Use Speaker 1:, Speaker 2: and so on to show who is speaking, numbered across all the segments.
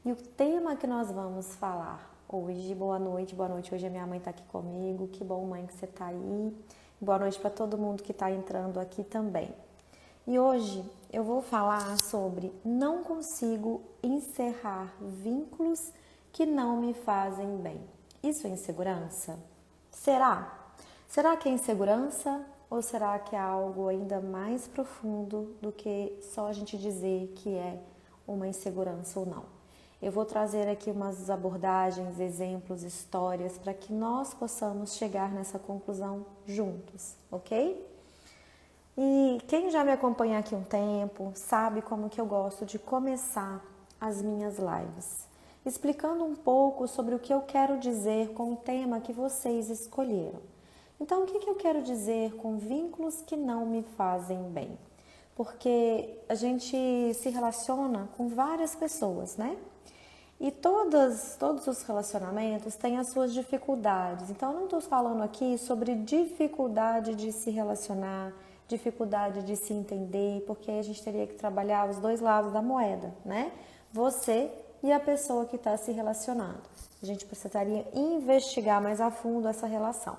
Speaker 1: E o tema que nós vamos falar hoje, boa noite, hoje a minha mãe está aqui comigo, que bom mãe que você está aí, boa noite para todo mundo que está entrando aqui também. E hoje eu vou falar sobre não consigo encerrar vínculos que não me fazem bem. Isso é insegurança? Será? Será que é insegurança ou será que é algo ainda mais profundo do que só a gente dizer que é uma insegurança ou não? Eu vou trazer aqui umas abordagens, exemplos, histórias para que nós possamos chegar nessa conclusão juntos, ok? E quem já me acompanha aqui um tempo sabe como que eu gosto de começar as minhas lives, explicando um pouco sobre o que eu quero dizer com o tema que vocês escolheram. Então, o que eu quero dizer com vínculos que não me fazem bem? Porque a gente se relaciona com várias pessoas, né? E todos os relacionamentos têm as suas dificuldades. Então, eu não estou falando aqui sobre dificuldade de se relacionar, dificuldade de se entender, porque a gente teria que trabalhar os dois lados da moeda, né? Você e a pessoa que está se relacionando. A gente precisaria investigar mais a fundo essa relação.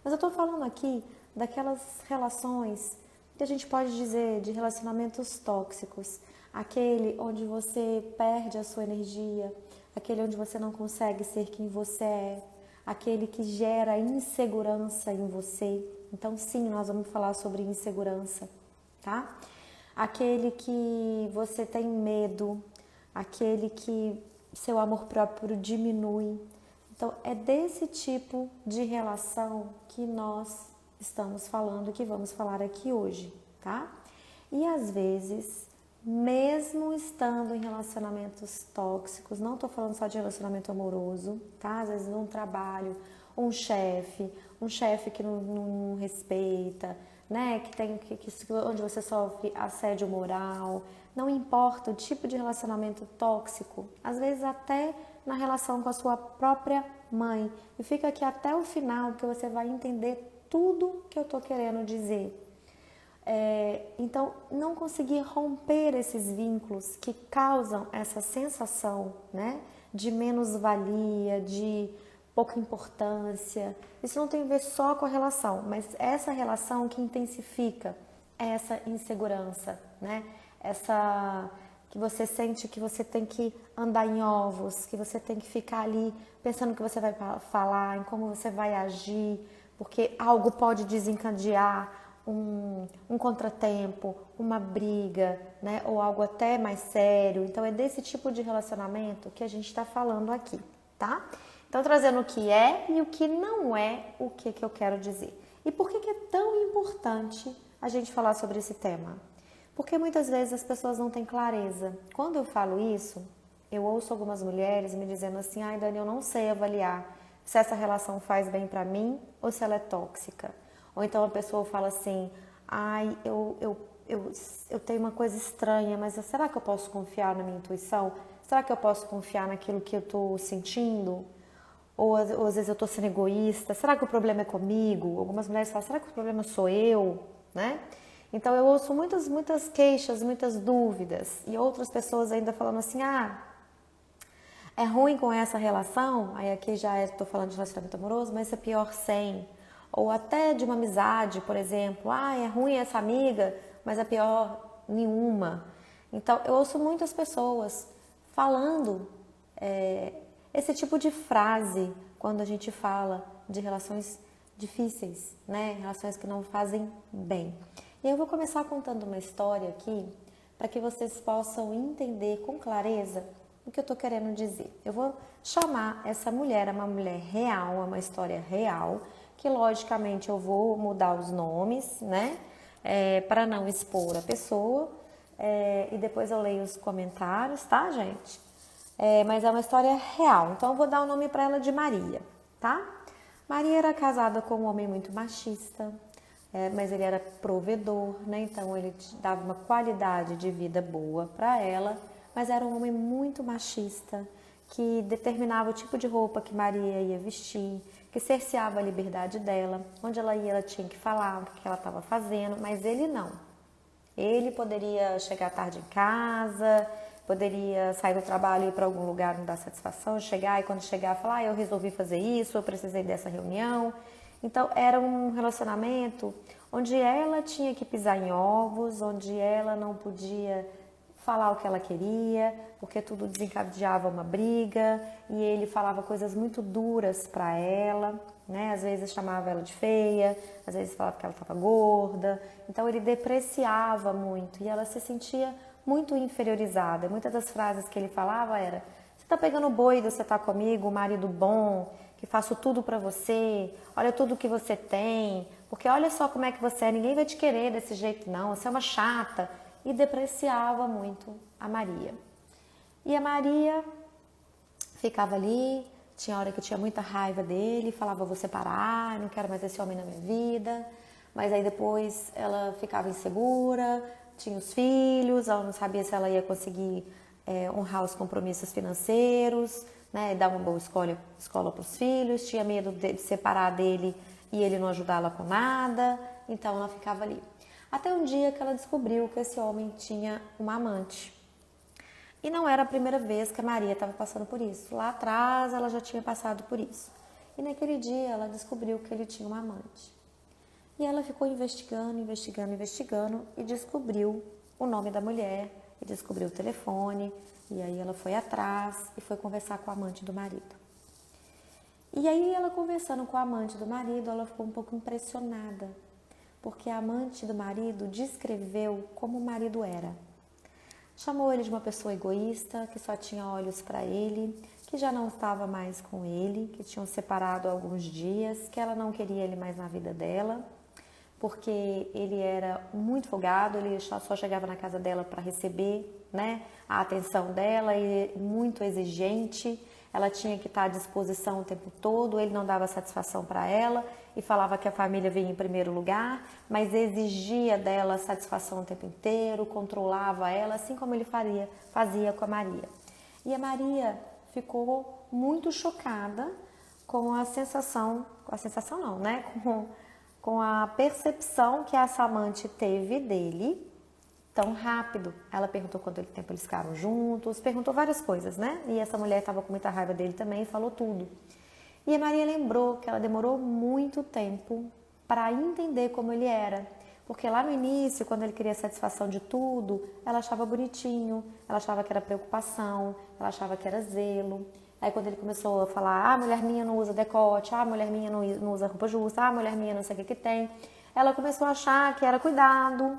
Speaker 1: Mas eu estou falando aqui daquelas relações que a gente pode dizer de relacionamentos tóxicos, aquele onde você perde a sua energia, aquele onde você não consegue ser quem você é, aquele que gera insegurança em você. Então, sim, nós vamos falar sobre insegurança, tá? Aquele que você tem medo, aquele que seu amor próprio diminui. Então, é desse tipo de relação que nós estamos falando, que vamos falar aqui hoje, tá? E às vezes, mesmo estando em relacionamentos tóxicos, não estou falando só de relacionamento amoroso, tá? Às vezes num trabalho, um chefe que não respeita, né? Onde você sofre assédio moral, não importa o tipo de relacionamento tóxico, às vezes até na relação com a sua própria mãe. E fica aqui até o final que você vai entender tudo que eu estou querendo dizer. Então, não conseguir romper esses vínculos que causam essa sensação, né, de menos-valia, de pouca importância. Isso não tem a ver só com a relação, mas essa relação que intensifica essa insegurança, né? Essa que você sente que você tem que andar em ovos, que você tem que ficar ali pensando o que você vai falar, em como você vai agir, porque algo pode desencadear um contratempo, uma briga, né? Ou algo até mais sério. Então, é desse tipo de relacionamento que a gente está falando aqui, tá? Então, trazendo o que é e o que não é o que eu quero dizer. E por que é tão importante a gente falar sobre esse tema? Porque muitas vezes as pessoas não têm clareza. Quando eu falo isso, eu ouço algumas mulheres me dizendo assim: ai, Dani, eu não sei avaliar se essa relação faz bem pra mim ou se ela é tóxica. Ou então a pessoa fala assim: ai, eu tenho uma coisa estranha, mas será que eu posso confiar na minha intuição? Será que eu posso confiar naquilo que eu estou sentindo? Ou às vezes eu estou sendo egoísta? Será que o problema é comigo? Algumas mulheres falam: será que o problema sou eu? Né? Então eu ouço muitas queixas, muitas dúvidas. E outras pessoas ainda falando assim: ah, é ruim com essa relação? Aí aqui já estou falando de relacionamento amoroso, mas é pior sem. Ou até de uma amizade, por exemplo. Ah, é ruim essa amiga, mas é pior nenhuma. Então, eu ouço muitas pessoas falando esse tipo de frase quando a gente fala de relações difíceis, né? Relações que não fazem bem. E eu vou começar contando uma história aqui para que vocês possam entender com clareza o que eu estou querendo dizer. Eu vou chamar essa mulher, é uma mulher real, é uma história real, que logicamente eu vou mudar os nomes, né? Para não expor a pessoa. E depois eu leio os comentários, tá, gente? Mas é uma história real, então eu vou dar o nome para ela de Maria, tá? Maria era casada com um homem muito machista, mas ele era provedor, né? Então ele dava uma qualidade de vida boa para ela, mas era um homem muito machista, que determinava o tipo de roupa que Maria ia vestir, que cerceava a liberdade dela, onde ela ia ela tinha que falar o que ela estava fazendo, mas ele não. Ele poderia chegar tarde em casa, poderia sair do trabalho e ir para algum lugar, não dar satisfação, chegar e quando chegar falar, eu resolvi fazer isso, eu precisei dessa reunião. Então era um relacionamento onde ela tinha que pisar em ovos, onde ela não podia falar o que ela queria, porque tudo desencadeava uma briga e ele falava coisas muito duras para ela, né? Às vezes chamava ela de feia, às vezes falava que ela estava gorda. Então ele depreciava muito e ela se sentia muito inferiorizada. Muitas das frases que ele falava era: você tá pegando boi, você tá comigo, marido bom, que faço tudo para você, olha tudo que você tem, porque olha só como é que você é, ninguém vai te querer desse jeito não, você é uma chata. E depreciava muito a Maria. E a Maria ficava ali, tinha hora que eu tinha muita raiva dele, falava: vou separar, não quero mais esse homem na minha vida. Mas aí depois ela ficava insegura, tinha os filhos, ela não sabia se ela ia conseguir honrar os compromissos financeiros, né, dar uma boa escola para os filhos, tinha medo de separar dele e ele não ajudá-la com nada, então ela ficava ali. Até um dia que ela descobriu que esse homem tinha uma amante. E não era a primeira vez que a Maria estava passando por isso. Lá atrás ela já tinha passado por isso. E naquele dia ela descobriu que ele tinha uma amante. E ela ficou investigando e descobriu o nome da mulher, e descobriu o telefone. E aí ela foi atrás e foi conversar com a amante do marido. E aí ela conversando com a amante do marido, ela ficou um pouco impressionada, porque a amante do marido descreveu como o marido era. Chamou ele de uma pessoa egoísta, que só tinha olhos para ele, que já não estava mais com ele, que tinham separado há alguns dias, que ela não queria ele mais na vida dela, porque ele era muito folgado, ele só chegava na casa dela para receber, né, a atenção dela, e muito exigente. Ela tinha que estar à disposição o tempo todo, ele não dava satisfação para ela e falava que a família vinha em primeiro lugar, mas exigia dela satisfação o tempo inteiro, controlava ela, assim como ele fazia com a Maria. E a Maria ficou muito chocada com a sensação não, né? Com a percepção que essa amante teve dele tão rápido. Ela perguntou quanto tempo eles ficaram juntos, perguntou várias coisas, né? E essa mulher estava com muita raiva dele também e falou tudo. E a Maria lembrou que ela demorou muito tempo para entender como ele era. Porque lá no início, quando ele queria satisfação de tudo, ela achava bonitinho, ela achava que era preocupação, ela achava que era zelo. Aí quando ele começou a falar: mulher minha não usa decote, mulher minha não usa roupa justa, mulher minha não sei o que tem, ela começou a achar que era cuidado.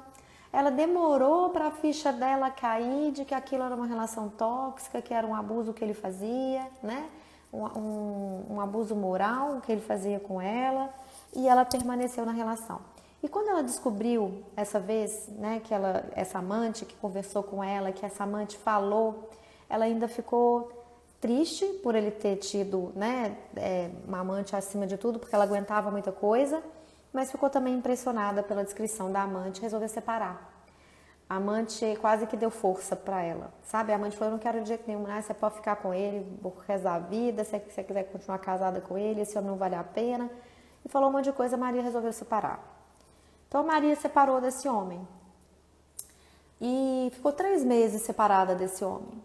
Speaker 1: Ela demorou para a ficha dela cair de que aquilo era uma relação tóxica, que era um abuso que ele fazia, né? Um abuso moral que ele fazia com ela, e ela permaneceu na relação. E quando ela descobriu essa vez, né, que essa amante que conversou com ela, que essa amante falou, ela ainda ficou triste por ele ter tido, né, uma amante acima de tudo, porque ela aguentava muita coisa, mas ficou também impressionada pela descrição da amante e resolveu separar. A amante quase que deu força para ela, sabe? A amante falou: eu não quero de jeito nenhum, né? Você pode ficar com ele por resto da vida, se você quiser continuar casada com ele, esse homem não vale a pena. E falou um monte de coisa, a Maria resolveu separar. Então a Maria separou desse homem e ficou 3 meses separada desse homem.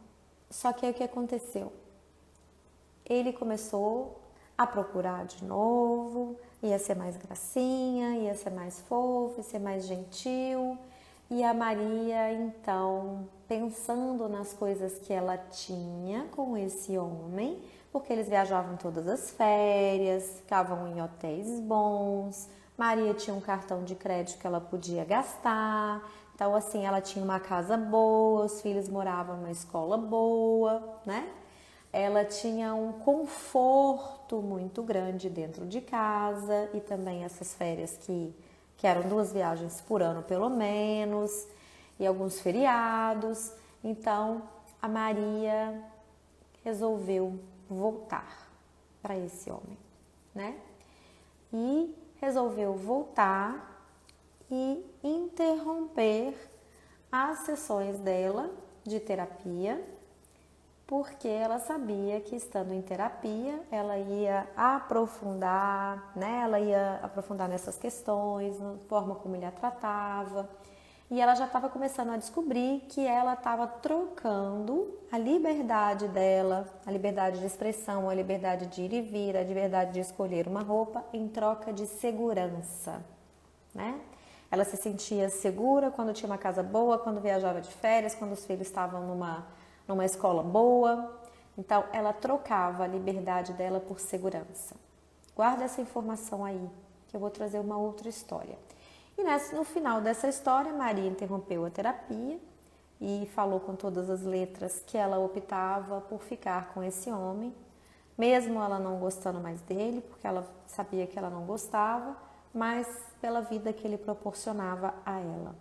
Speaker 1: Só que aí o que aconteceu? Ele começou a procurar de novo, ia ser mais gracinha, ia ser mais fofo, ia ser mais gentil. E a Maria, então, pensando nas coisas que ela tinha com esse homem, porque eles viajavam todas as férias, ficavam em hotéis bons, Maria tinha um cartão de crédito que ela podia gastar, então assim, ela tinha uma casa boa, os filhos moravam numa escola boa, né? Ela tinha um conforto muito grande dentro de casa e também essas férias que eram 2 viagens por ano pelo menos, e alguns feriados. Então a Maria resolveu voltar para esse homem, né? E resolveu voltar e interromper as sessões dela de terapia, porque ela sabia que estando em terapia ela ia aprofundar, né? Ela ia aprofundar nessas questões, na forma como ele a tratava. E ela já estava começando a descobrir que ela estava trocando a liberdade dela, a liberdade de expressão, a liberdade de ir e vir, a liberdade de escolher uma roupa em troca de segurança, né? Ela se sentia segura quando tinha uma casa boa, quando viajava de férias, quando os filhos estavam numa escola boa. Então, ela trocava a liberdade dela por segurança. Guarda essa informação aí, que eu vou trazer uma outra história. E no final dessa história, Maria interrompeu a terapia e falou com todas as letras que ela optava por ficar com esse homem, mesmo ela não gostando mais dele, porque ela sabia que ela não gostava, mas pela vida que ele proporcionava a ela.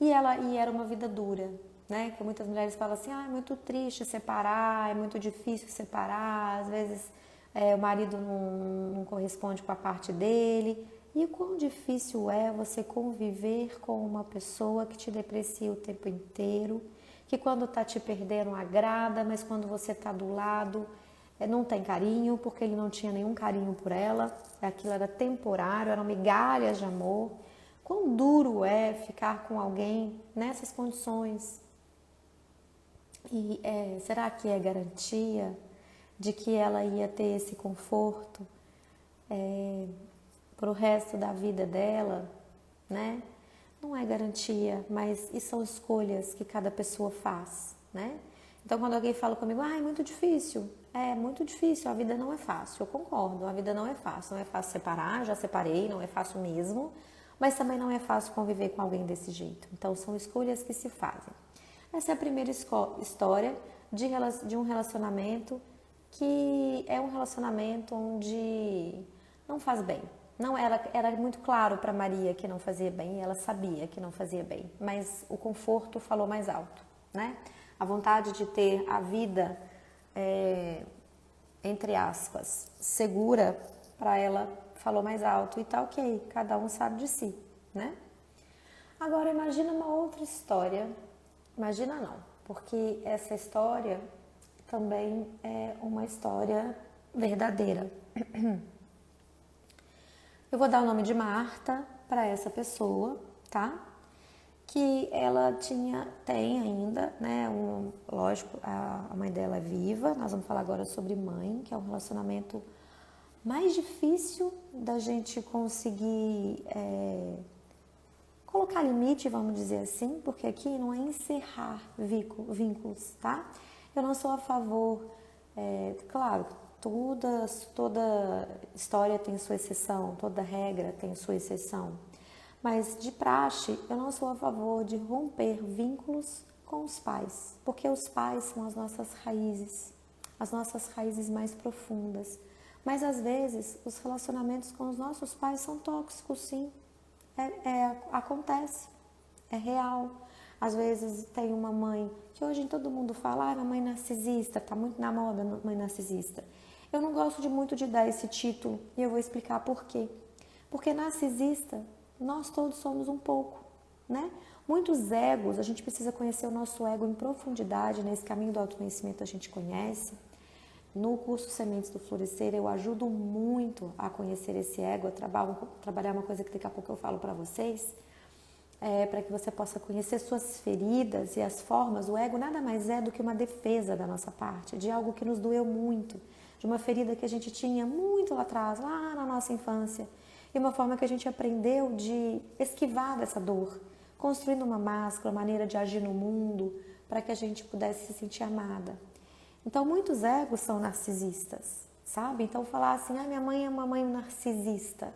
Speaker 1: E era uma vida dura, né? Que muitas mulheres falam assim, é muito triste separar, é muito difícil separar, às vezes o marido não corresponde com a parte dele. E o quão difícil é você conviver com uma pessoa que te deprecia o tempo inteiro, que quando tá te perdendo agrada, mas quando você tá do lado não tem carinho, porque ele não tinha nenhum carinho por ela, aquilo era temporário, eram migalhas de amor. Quão duro é ficar com alguém nessas condições? E será que é garantia de que ela ia ter esse conforto para o resto da vida dela, né? Não é garantia, mas e são escolhas que cada pessoa faz, né? Então, quando alguém fala comigo, é muito difícil, a vida não é fácil, eu concordo, a vida não é fácil separar, já separei, não é fácil mesmo, mas também não é fácil conviver com alguém desse jeito. Então, são escolhas que se fazem. Essa é a primeira história de um relacionamento que é um relacionamento onde não faz bem. Não, era muito claro para Maria que não fazia bem, ela sabia que não fazia bem, mas o conforto falou mais alto, né? A vontade de ter a vida, entre aspas, segura para ela falou mais alto e tá ok, cada um sabe de si, né? Agora imagina uma outra história, imagina não, porque essa história também é uma história verdadeira. Eu vou dar o nome de Marta para essa pessoa, tá? Que ela tem ainda, né? Lógico, a mãe dela é viva. Nós vamos falar agora sobre mãe, que é um relacionamento mais difícil da gente conseguir colocar limite, vamos dizer assim, porque aqui não é encerrar vínculos, tá? Eu não sou a favor, claro, toda história tem sua exceção, toda regra tem sua exceção, mas de praxe eu não sou a favor de romper vínculos com os pais, porque os pais são as nossas raízes mais profundas, mas às vezes os relacionamentos com os nossos pais são tóxicos, sim, acontece, é real. Às vezes tem uma mãe, que hoje todo mundo fala, mãe narcisista, tá muito na moda mãe narcisista. Eu não gosto muito de dar esse título e eu vou explicar por quê. Porque narcisista, nós todos somos um pouco, né? Muitos egos, a gente precisa conhecer o nosso ego em profundidade, nesse caminho do autoconhecimento a gente conhece. No curso Sementes do Florescer eu ajudo muito a conhecer esse ego, a trabalhar uma coisa que daqui a pouco eu falo para vocês, para que você possa conhecer suas feridas e as formas. O ego nada mais é do que uma defesa da nossa parte, de algo que nos doeu muito, de uma ferida que a gente tinha muito lá atrás, lá na nossa infância, e uma forma que a gente aprendeu de esquivar dessa dor, construindo uma máscara, uma maneira de agir no mundo, para que a gente pudesse se sentir amada. Então, muitos egos são narcisistas, sabe? Então, falar assim, minha mãe é uma mãe narcisista.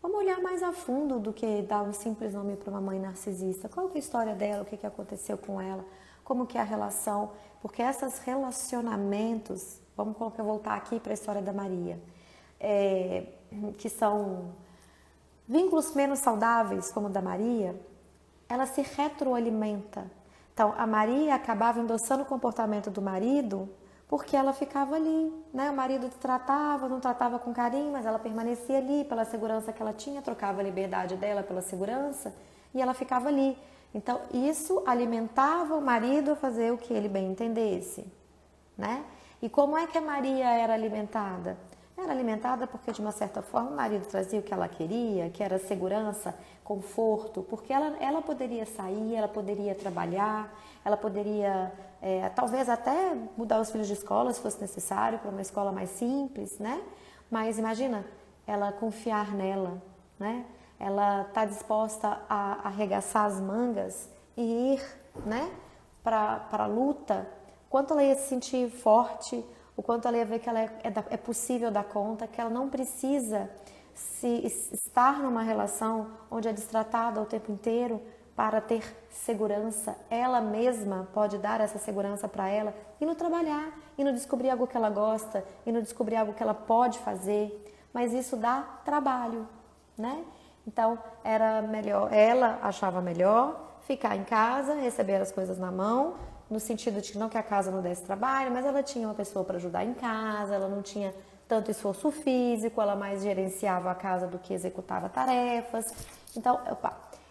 Speaker 1: Vamos olhar mais a fundo do que dar um simples nome para uma mãe narcisista. Qual que é a história dela, o que aconteceu com ela, como que é a relação, porque esses relacionamentos, vamos voltar aqui para a história da Maria, que são vínculos menos saudáveis, como o da Maria, ela se retroalimenta. Então, a Maria acabava endossando o comportamento do marido porque ela ficava ali, né? O marido não tratava com carinho, mas ela permanecia ali pela segurança que ela tinha, trocava a liberdade dela pela segurança e ela ficava ali. Então, isso alimentava o marido a fazer o que ele bem entendesse, né? E como é que a Maria era alimentada? Era alimentada porque, de uma certa forma, o marido trazia o que ela queria, que era segurança, conforto, porque ela poderia sair, ela poderia trabalhar, ela poderia, talvez até mudar os filhos de escola, se fosse necessário, para uma escola mais simples, né? Mas imagina, ela confiar nela, né? Ela está disposta a arregaçar as mangas e ir, né, para a luta, quanto ela ia se sentir forte, o quanto ela ia ver que ela é possível dar conta, que ela não precisa estar numa relação onde é destratada o tempo inteiro para ter segurança. Ela mesma pode dar essa segurança para ela, indo trabalhar, indo descobrir algo que ela gosta, indo descobrir algo que ela pode fazer, mas isso dá trabalho, né? Então, era melhor, ela achava melhor ficar em casa, receber as coisas na mão, no sentido de não que a casa não desse trabalho, mas ela tinha uma pessoa para ajudar em casa, ela não tinha tanto esforço físico, ela mais gerenciava a casa do que executava tarefas. Então,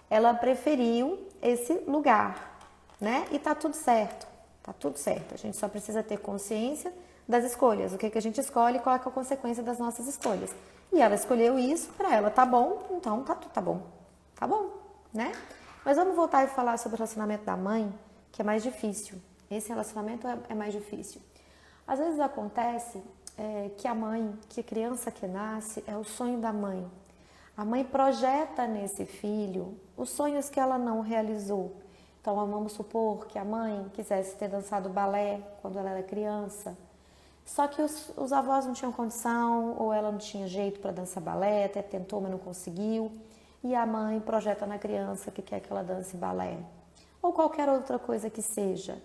Speaker 1: ela preferiu esse lugar, né? E tá tudo certo, tá tudo certo. A gente só precisa ter consciência das escolhas, o que a gente escolhe e qual é a consequência das nossas escolhas. E ela escolheu isso, para ela tá bom, então tá bom, né? Mas vamos voltar e falar sobre o relacionamento da mãe, que é mais difícil. Esse relacionamento é mais difícil. Às vezes acontece que a criança que nasce é o sonho da mãe. A mãe projeta nesse filho os sonhos que ela não realizou. Então vamos supor que a mãe quisesse ter dançado balé quando ela era criança, só que os avós não tinham condição, ou ela não tinha jeito para dançar balé, até tentou, mas não conseguiu. E a mãe projeta na criança que quer que ela dance balé, ou qualquer outra coisa que seja.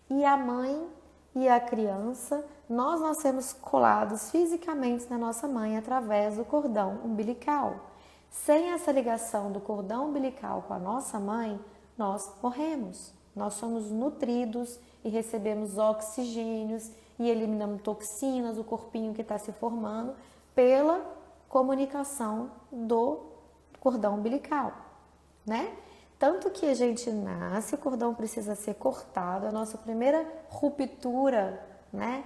Speaker 1: E a mãe e a criança, nós nascemos colados fisicamente na nossa mãe através do cordão umbilical. Sem essa ligação do cordão umbilical com a nossa mãe, nós morremos. Nós somos nutridos e recebemos oxigênios e eliminamos toxinas, o corpinho que está se formando pela comunicação do cordão umbilical, né? Tanto que a gente nasce, o cordão precisa ser cortado, a nossa primeira ruptura, né,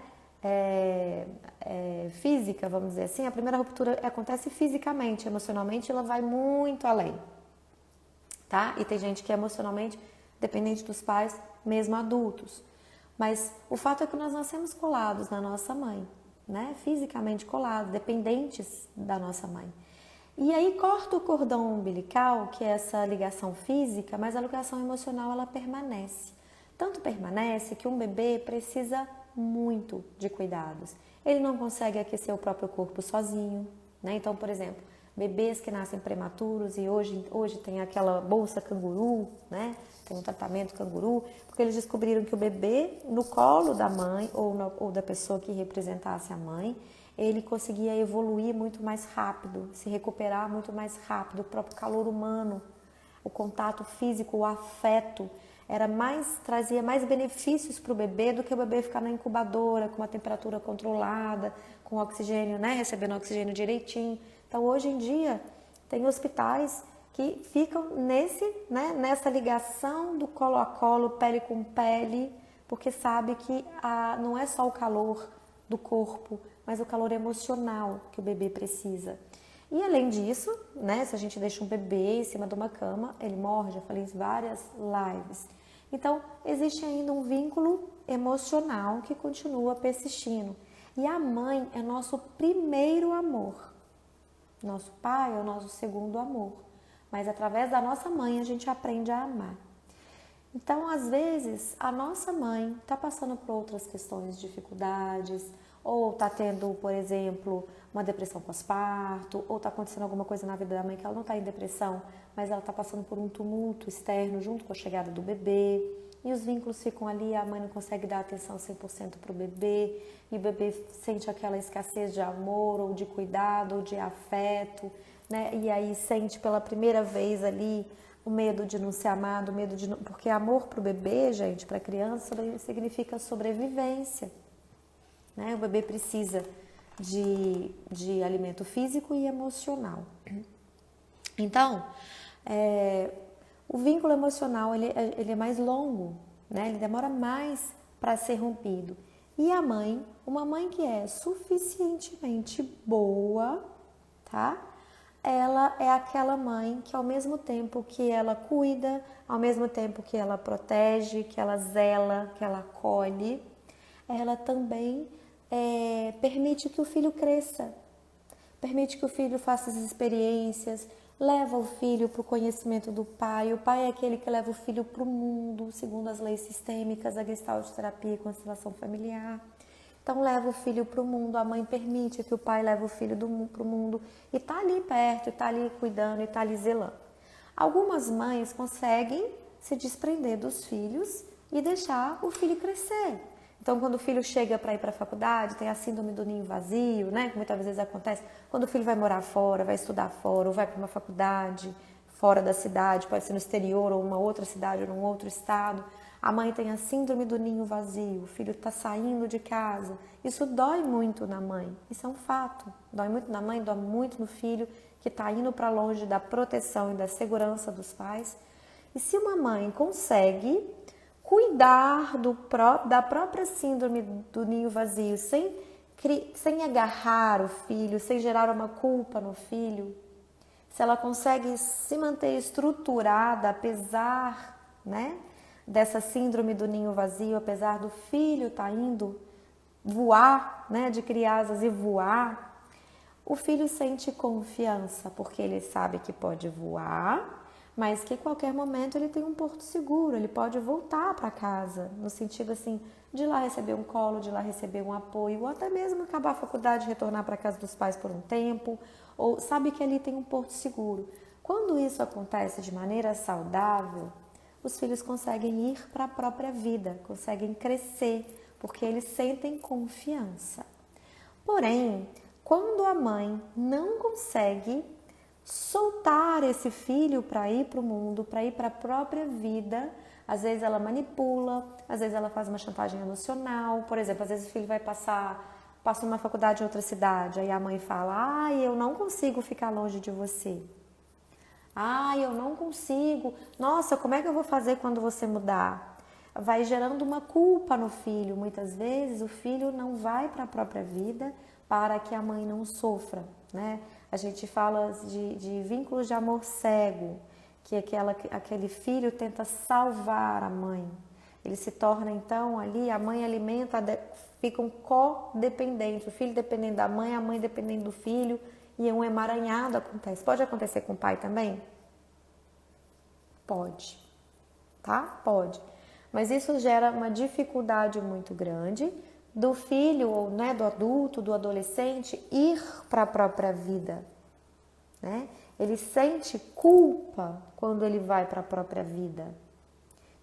Speaker 1: física, vamos dizer assim, a primeira ruptura acontece fisicamente, emocionalmente ela vai muito além, tá? E tem gente que é emocionalmente dependente dos pais, mesmo adultos. Mas o fato é que nós nascemos colados na nossa mãe, né? Fisicamente colados, dependentes da nossa mãe. E aí corta o cordão umbilical, que é essa ligação física, mas a ligação emocional ela permanece. Tanto permanece que um bebê precisa muito de cuidados. Ele não consegue aquecer o próprio corpo sozinho, né? Então, por exemplo, bebês que nascem prematuros e hoje tem aquela bolsa canguru, né? Tem um tratamento canguru, porque eles descobriram que o bebê no colo da mãe ou da pessoa que representasse a mãe, ele conseguia evoluir muito mais rápido, se recuperar muito mais rápido, o próprio calor humano, o contato físico, o afeto, trazia mais benefícios para o bebê do que o bebê ficar na incubadora, com uma temperatura controlada, com oxigênio, né, recebendo oxigênio direitinho. Então, hoje em dia, tem hospitais que ficam nessa ligação do colo a colo, pele com pele, porque sabe que não é só o calor do corpo, mas o calor emocional que o bebê precisa. E além disso, né, se a gente deixa um bebê em cima de uma cama, ele morre, já falei isso em várias lives. Então, existe ainda um vínculo emocional que continua persistindo. E a mãe é nosso primeiro amor. Nosso pai é o nosso segundo amor. Mas através da nossa mãe a gente aprende a amar. Então, às vezes, a nossa mãe está passando por outras questões, dificuldades, ou está tendo, por exemplo, uma depressão pós-parto, ou está acontecendo alguma coisa na vida da mãe que ela não está em depressão, mas ela está passando por um tumulto externo junto com a chegada do bebê, e os vínculos ficam ali, a mãe não consegue dar atenção 100% para o bebê, e o bebê sente aquela escassez de amor, ou de cuidado, ou de afeto, né? E aí sente pela primeira vez ali o medo de não ser amado, porque amor para o bebê, gente, para a criança, significa sobrevivência. Né? O bebê precisa de alimento físico e emocional. Então, o vínculo emocional ele é mais longo, né? Ele demora mais para ser rompido. E a mãe, Uma mãe que é suficientemente boa, tá? Ela é aquela mãe que ao mesmo tempo que ela cuida, ao mesmo tempo que ela protege, que ela zela, que ela acolhe, ela também permite que o filho cresça, permite que o filho faça as experiências, leva o filho para o conhecimento do pai. O pai é aquele que leva o filho para o mundo, segundo as leis sistêmicas, a Gestalt terapia e constelação familiar. Então leva o filho para o mundo, a mãe permite que o pai leve o filho para o mundo e está ali perto, está ali cuidando, está ali zelando. Algumas mães conseguem se desprender dos filhos e deixar o filho crescer. Então, quando o filho chega para ir para a faculdade, tem a síndrome do ninho vazio, né? Que muitas vezes acontece. Quando o filho vai morar fora, vai estudar fora, ou vai para uma faculdade fora da cidade, pode ser no exterior, ou uma outra cidade, ou num outro estado. A mãe tem a síndrome do ninho vazio, o filho está saindo de casa. Isso dói muito na mãe, isso é um fato. Dói muito na mãe, dói muito no filho que está indo para longe da proteção e da segurança dos pais. E se uma mãe consegue cuidar da própria síndrome do ninho vazio, sem agarrar o filho, sem gerar uma culpa no filho, se ela consegue se manter estruturada, apesar, né, dessa síndrome do ninho vazio, apesar do filho estar indo voar, né, de criar asas e voar, o filho sente confiança, porque ele sabe que pode voar, mas que a qualquer momento ele tem um porto seguro, ele pode voltar para casa, no sentido assim, de lá receber um colo, de lá receber um apoio, ou até mesmo acabar a faculdade e retornar para a casa dos pais por um tempo, ou sabe que ali tem um porto seguro. Quando isso acontece de maneira saudável, os filhos conseguem ir para a própria vida, conseguem crescer, porque eles sentem confiança. Porém, quando a mãe não consegue soltar esse filho para ir para o mundo, para ir para a própria vida, às vezes ela manipula, às vezes ela faz uma chantagem emocional. Por exemplo, às vezes o filho vai passa numa faculdade em outra cidade, aí a mãe fala: eu não consigo ficar longe de você. Eu não consigo. Nossa, como é que eu vou fazer quando você mudar? Vai gerando uma culpa no filho. Muitas vezes o filho não vai para a própria vida para que a mãe não sofra, né? A gente fala de vínculos de amor cego, que aquele filho tenta salvar a mãe. Ele se torna então ali, a mãe alimenta, ficam codependentes, o filho dependendo da mãe, a mãe dependendo do filho, e um emaranhado acontece. Pode acontecer com o pai também? Pode, tá? Pode. Mas isso gera uma dificuldade muito grande do filho, ou né, do adulto, do adolescente, ir para a própria vida, né? Ele sente culpa quando ele vai para a própria vida.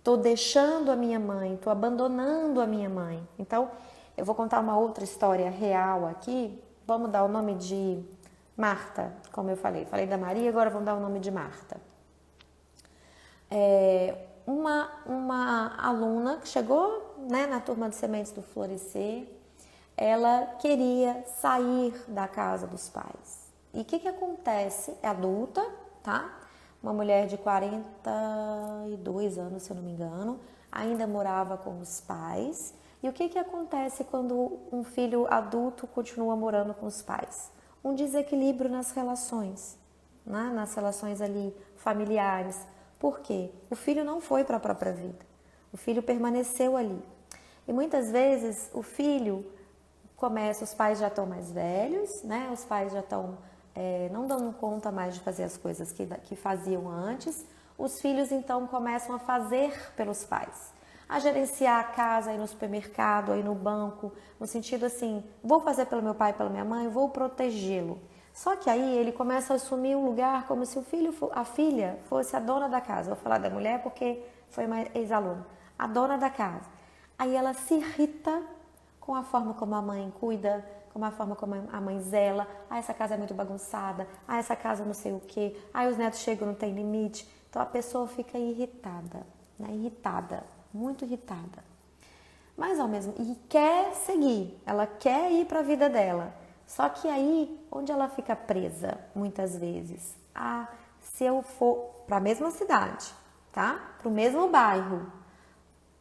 Speaker 1: Tô deixando a minha mãe, tô abandonando a minha mãe. Então, eu vou contar uma outra história real aqui. Vamos dar o nome de Marta, como eu falei. Falei da Maria, agora vamos dar o nome de Marta. Uma aluna que chegou, né, na turma de sementes do Florescer, ela queria sair da casa dos pais. E o que acontece? É adulta, tá? Uma mulher de 42 anos, se eu não me engano, ainda morava com os pais. E o que acontece quando um filho adulto continua morando com os pais? Um desequilíbrio nas relações, né? Nas relações ali familiares. Por quê? O filho não foi para a própria vida. O filho permaneceu ali. E muitas vezes o filho os pais já estão mais velhos, né? Os pais já estão não dando conta mais de fazer as coisas que faziam antes. Os filhos então começam a fazer pelos pais, a gerenciar a casa, ir no supermercado, ir no banco, no sentido assim, vou fazer pelo meu pai, pela minha mãe, vou protegê-lo. Só que aí ele começa a assumir um lugar como se a filha fosse a dona da casa. Vou falar da mulher porque foi uma ex-aluna. A dona da casa. Aí ela se irrita com a forma como a mãe cuida, com a forma como a mãe zela. Essa casa é muito bagunçada. Essa casa não sei o quê. Os netos chegam, não tem limite. Então a pessoa fica irritada, né? Irritada, muito irritada. Mas ao mesmo e quer seguir, ela quer ir para a vida dela. Só que aí, onde ela fica presa, muitas vezes? Se eu for para a mesma cidade, tá? Para o mesmo bairro,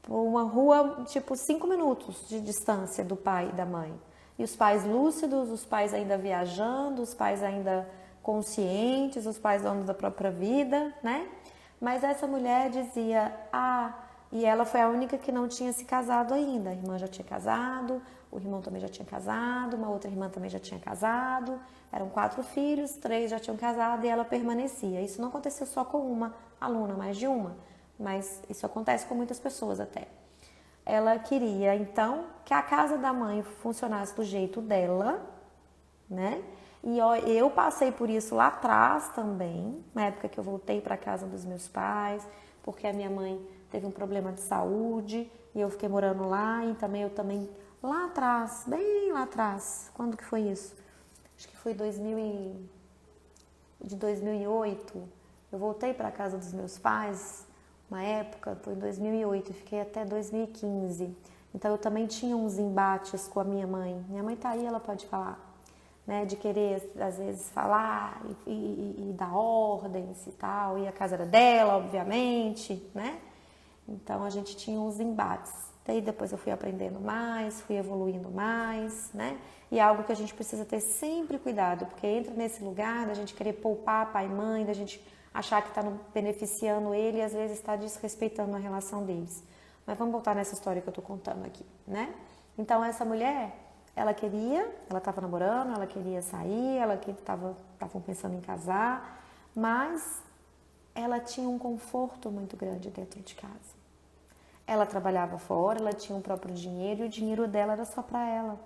Speaker 1: uma rua, tipo 5 minutos de distância do pai e da mãe. E os pais lúcidos, os pais ainda viajando, os pais ainda conscientes, os pais donos da própria vida, né? Mas essa mulher dizia, e ela foi a única que não tinha se casado ainda. A irmã já tinha casado, o irmão também já tinha casado, uma outra irmã também já tinha casado. Eram 4 filhos, 3 já tinham casado e ela permanecia. Isso não aconteceu só com uma aluna, mais de uma, mas isso acontece com muitas pessoas até. Ela queria, então, que a casa da mãe funcionasse do jeito dela, né? E eu passei por isso lá atrás também, na época que eu voltei para a casa dos meus pais, porque a minha mãe teve um problema de saúde e eu fiquei morando lá e também lá atrás, bem lá atrás. Quando que foi isso? Acho que foi de 2008. Eu voltei para a casa dos meus pais, uma época, foi em 2008 e fiquei até 2015. Então eu também tinha uns embates com a minha mãe. Minha mãe tá aí, ela pode falar, né? De querer às vezes falar e dar ordens e tal. E a casa era dela, obviamente, né? Então a gente tinha uns embates. Daí depois eu fui aprendendo mais, fui evoluindo mais, né? E é algo que a gente precisa ter sempre cuidado, porque entra nesse lugar da gente querer poupar pai e mãe, da gente achar que está beneficiando ele e às vezes está desrespeitando a relação deles. Mas vamos voltar nessa história que eu estou contando aqui, né? Então essa mulher, ela estava namorando, ela queria sair, ela estava pensando em casar, mas ela tinha um conforto muito grande dentro de casa. Ela trabalhava fora, ela tinha o próprio dinheiro e o dinheiro dela era só para ela,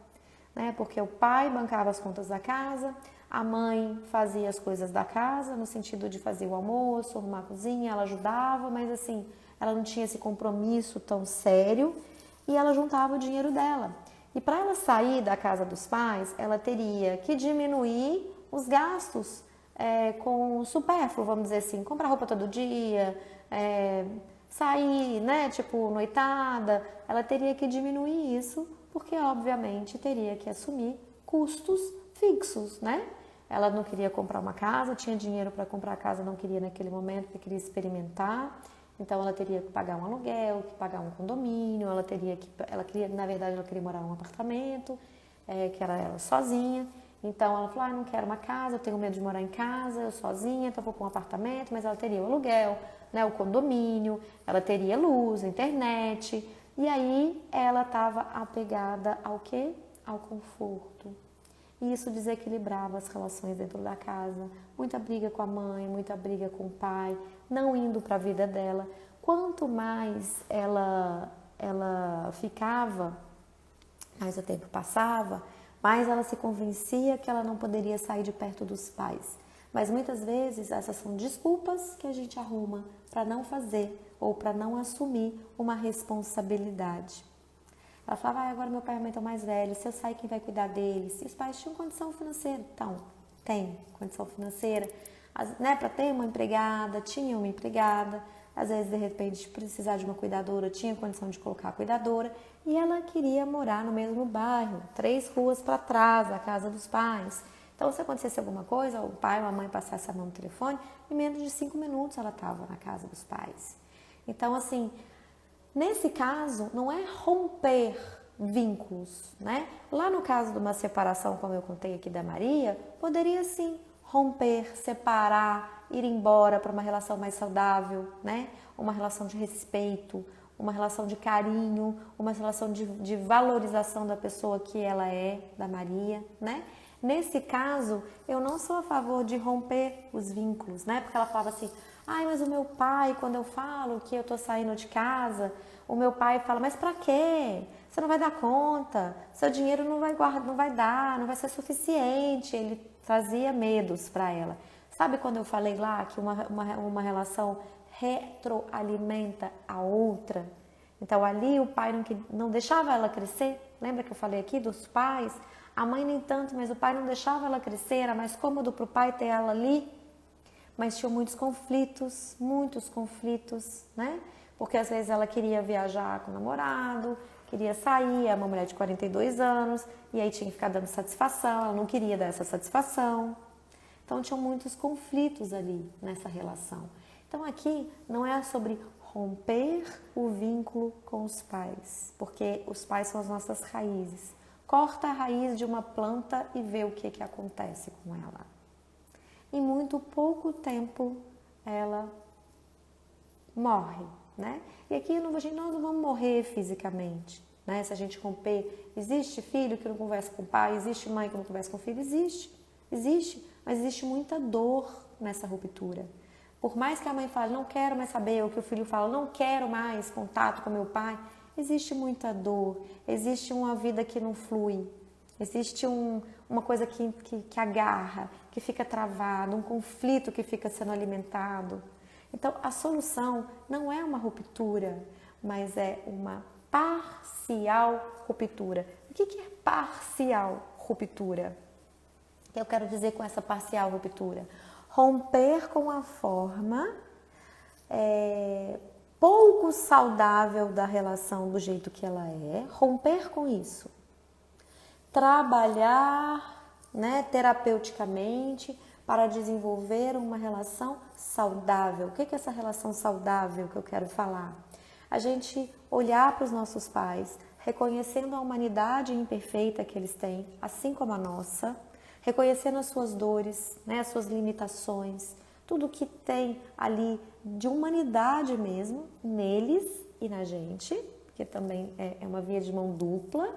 Speaker 1: né? Porque o pai bancava as contas da casa, a mãe fazia as coisas da casa, no sentido de fazer o almoço, arrumar a cozinha, ela ajudava, mas assim, ela não tinha esse compromisso tão sério e ela juntava o dinheiro dela. E para ela sair da casa dos pais, ela teria que diminuir os gastos com supérfluo, vamos dizer assim, comprar roupa todo dia, sair, né, tipo noitada, ela teria que diminuir isso, porque obviamente teria que assumir custos fixos, né? Ela não queria comprar uma casa, tinha dinheiro para comprar a casa, não queria naquele momento, porque queria experimentar. Então ela teria que pagar um aluguel, que pagar um condomínio, ela queria, na verdade, ela queria morar num apartamento, que era ela sozinha. Então ela falou, não quero uma casa, eu tenho medo de morar em casa, eu sozinha, então vou para um apartamento, mas ela teria o aluguel, né, o condomínio, ela teria luz, internet, e aí ela estava apegada ao quê? Ao conforto. E isso desequilibrava as relações dentro da casa, muita briga com a mãe, muita briga com o pai, não indo para a vida dela. Quanto mais ela ficava, mais o tempo passava, mais ela se convencia que ela não poderia sair de perto dos pais. Mas muitas vezes essas são desculpas que a gente arruma para não fazer ou para não assumir uma responsabilidade. Ela falava, agora meu pai e minha mãe estão mais velhos, se eu sair, quem vai cuidar deles? E os pais tinham condição financeira. Então, tem condição financeira, né, para ter uma empregada, tinha uma empregada, às vezes, de repente, precisar de uma cuidadora, tinha condição de colocar a cuidadora, e ela queria morar no mesmo bairro, 3 ruas para trás da casa dos pais. Então, se acontecesse alguma coisa, o pai ou a mãe passasse a mão no telefone, em menos de 5 minutos ela estava na casa dos pais. Então, assim, nesse caso, não é romper vínculos, né? Lá no caso de uma separação, como eu contei aqui da Maria, poderia sim romper, separar, ir embora para uma relação mais saudável, né? Uma relação de respeito, uma relação de carinho, uma relação de valorização da pessoa que ela é, da Maria, né? Nesse caso, eu não sou a favor de romper os vínculos, né? Porque ela falava assim, mas o meu pai, quando eu falo que eu tô saindo de casa, o meu pai fala, mas pra quê? Você não vai dar conta, seu dinheiro não vai dar, não vai ser suficiente. Ele trazia medos para ela. Sabe quando eu falei lá que uma relação retroalimenta a outra? Então ali o pai não deixava ela crescer. Lembra que eu falei aqui dos pais? A mãe nem tanto, mas o pai não deixava ela crescer. Era mais cômodo para o pai ter ela ali. Mas tinha muitos conflitos, né? Porque às vezes ela queria viajar com o namorado, queria sair, é uma mulher de 42 anos, e aí tinha que ficar dando satisfação, ela não queria dar essa satisfação. Então tinham muitos conflitos ali nessa relação. Então aqui não é sobre romper o vínculo com os pais, porque os pais são as nossas raízes. Corta a raiz de uma planta e vê o que acontece com ela. Em muito pouco tempo ela morre, né? E aqui nós não vamos morrer fisicamente, né? Se a gente romper, existe filho que não conversa com o pai, existe mãe que não conversa com o filho, existe, mas existe muita dor nessa ruptura. Por mais que a mãe fale, não quero mais saber, ou que o filho fala, não quero mais contato com meu pai, existe muita dor, existe uma vida que não flui, existe uma coisa que agarra, que fica travado, um conflito que fica sendo alimentado. Então, a solução não é uma ruptura, mas é uma parcial ruptura. O que é parcial ruptura? O que eu quero dizer com essa parcial ruptura? Romper com a forma pouco saudável da relação do jeito que ela é, romper com isso. Trabalhar, né, terapeuticamente para desenvolver uma relação saudável. O que é essa relação saudável que eu quero falar? A gente olhar para os nossos pais, reconhecendo a humanidade imperfeita que eles têm, assim como a nossa, reconhecendo as suas dores, né, as suas limitações, tudo que tem ali de humanidade mesmo, neles e na gente, que também é uma via de mão dupla,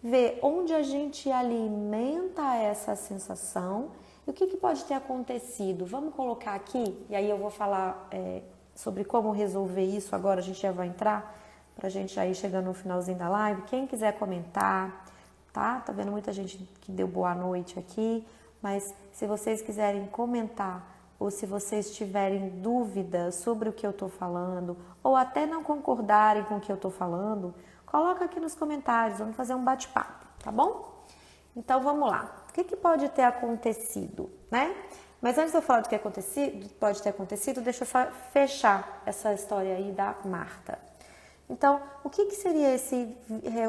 Speaker 1: ver onde a gente alimenta essa sensação e o que pode ter acontecido. Vamos colocar aqui, e aí eu vou falar sobre como resolver isso agora, a gente já vai entrar, para a gente já ir chegando no finalzinho da live. Quem quiser comentar, tá vendo muita gente que deu boa noite aqui, mas se vocês quiserem comentar ou se vocês tiverem dúvidas sobre o que eu estou falando ou até não concordarem com o que eu estou falando, coloca aqui nos comentários, vamos fazer um bate-papo, tá bom? Então vamos lá, o que pode ter acontecido, né? Mas antes de eu falar do que pode ter acontecido, deixa eu só fechar essa história aí da Marta. Então, o que seria esse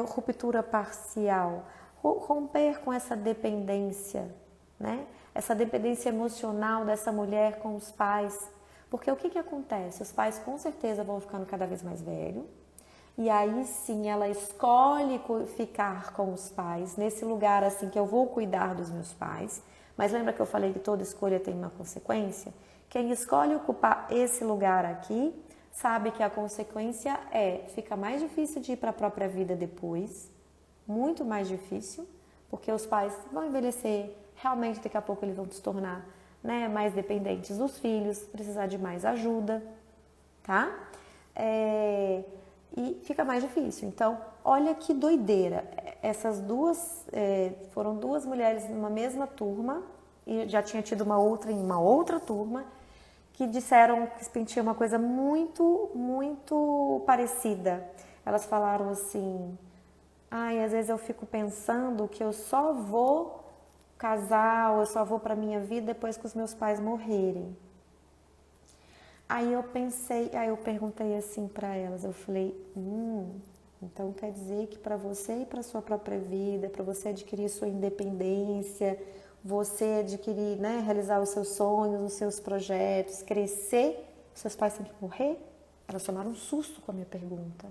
Speaker 1: ruptura parcial? Romper com essa dependência, né? Essa dependência emocional dessa mulher com os pais. Porque o que acontece? Os pais com certeza vão ficando cada vez mais velhos. E aí sim ela escolhe ficar com os pais, nesse lugar assim que eu vou cuidar dos meus pais. Mas lembra que eu falei que toda escolha tem uma consequência? Quem escolhe ocupar esse lugar aqui sabe que a consequência fica mais difícil de ir para a própria vida depois, muito mais difícil, porque os pais vão envelhecer, realmente daqui a pouco eles vão se tornar, né, mais dependentes dos filhos, precisar de mais ajuda, tá? E fica mais difícil. Então, olha que doideira, essas duas, foram duas mulheres numa mesma turma, e já tinha tido uma outra em uma outra turma, que disseram que tinha uma coisa muito, muito parecida. Elas falaram assim, às vezes eu fico pensando que eu só vou casar, ou eu só vou para minha vida depois que os meus pais morrerem. Aí eu perguntei assim para elas, eu falei, então quer dizer que para você e para sua própria vida, para você adquirir sua independência, você adquirir, né, realizar os seus sonhos, os seus projetos, crescer, seus pais têm que morrer? Elas tomaram um susto com a minha pergunta.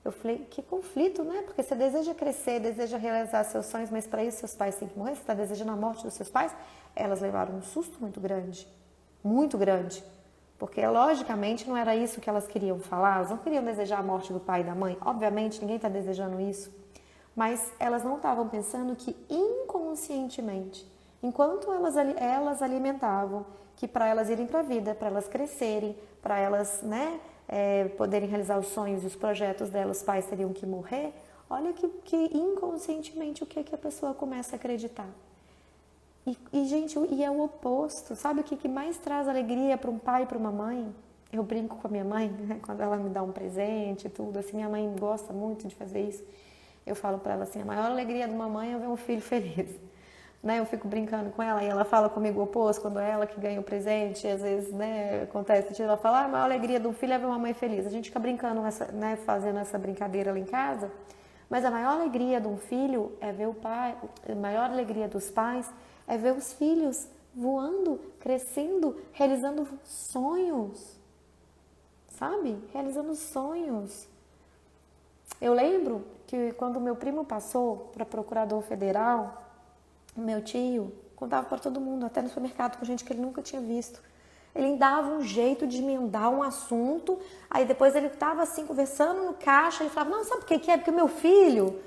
Speaker 1: Eu falei, que conflito, né? Porque você deseja crescer, deseja realizar seus sonhos, mas para isso seus pais têm que morrer? Você está desejando a morte dos seus pais? Elas levaram um susto muito grande, porque logicamente não era isso que elas queriam falar, elas não queriam desejar a morte do pai e da mãe, obviamente ninguém está desejando isso. Mas elas não estavam pensando que inconscientemente, enquanto elas alimentavam, que para elas irem para a vida, para elas crescerem, para elas, né, poderem realizar os sonhos e os projetos delas, os pais teriam que morrer, olha que inconscientemente o que a pessoa começa a acreditar. Gente, é o oposto, sabe o que mais traz alegria para um pai e para uma mãe? Eu brinco com a minha mãe, né, quando ela me dá um presente e tudo, assim, minha mãe gosta muito de fazer isso. Eu falo para ela assim, a maior alegria de uma mãe é ver um filho feliz, né? Eu fico brincando com ela e ela fala comigo o oposto, quando é ela que ganha o presente, às vezes, né, acontece, ela fala, a maior alegria do filho é ver uma mãe feliz. A gente fica brincando, né, fazendo essa brincadeira lá em casa, mas a maior alegria de um filho é ver o pai, a maior alegria dos pais é ver os filhos voando, crescendo, realizando sonhos. sabe? Realizando sonhos. Eu lembro que quando meu primo passou para procurador federal, meu tio contava para todo mundo, até no supermercado, com gente que ele nunca tinha visto. Ele dava um jeito de emendar um assunto, aí depois ele estava assim conversando no caixa, ele falava, não, sabe por que é? Porque meu filho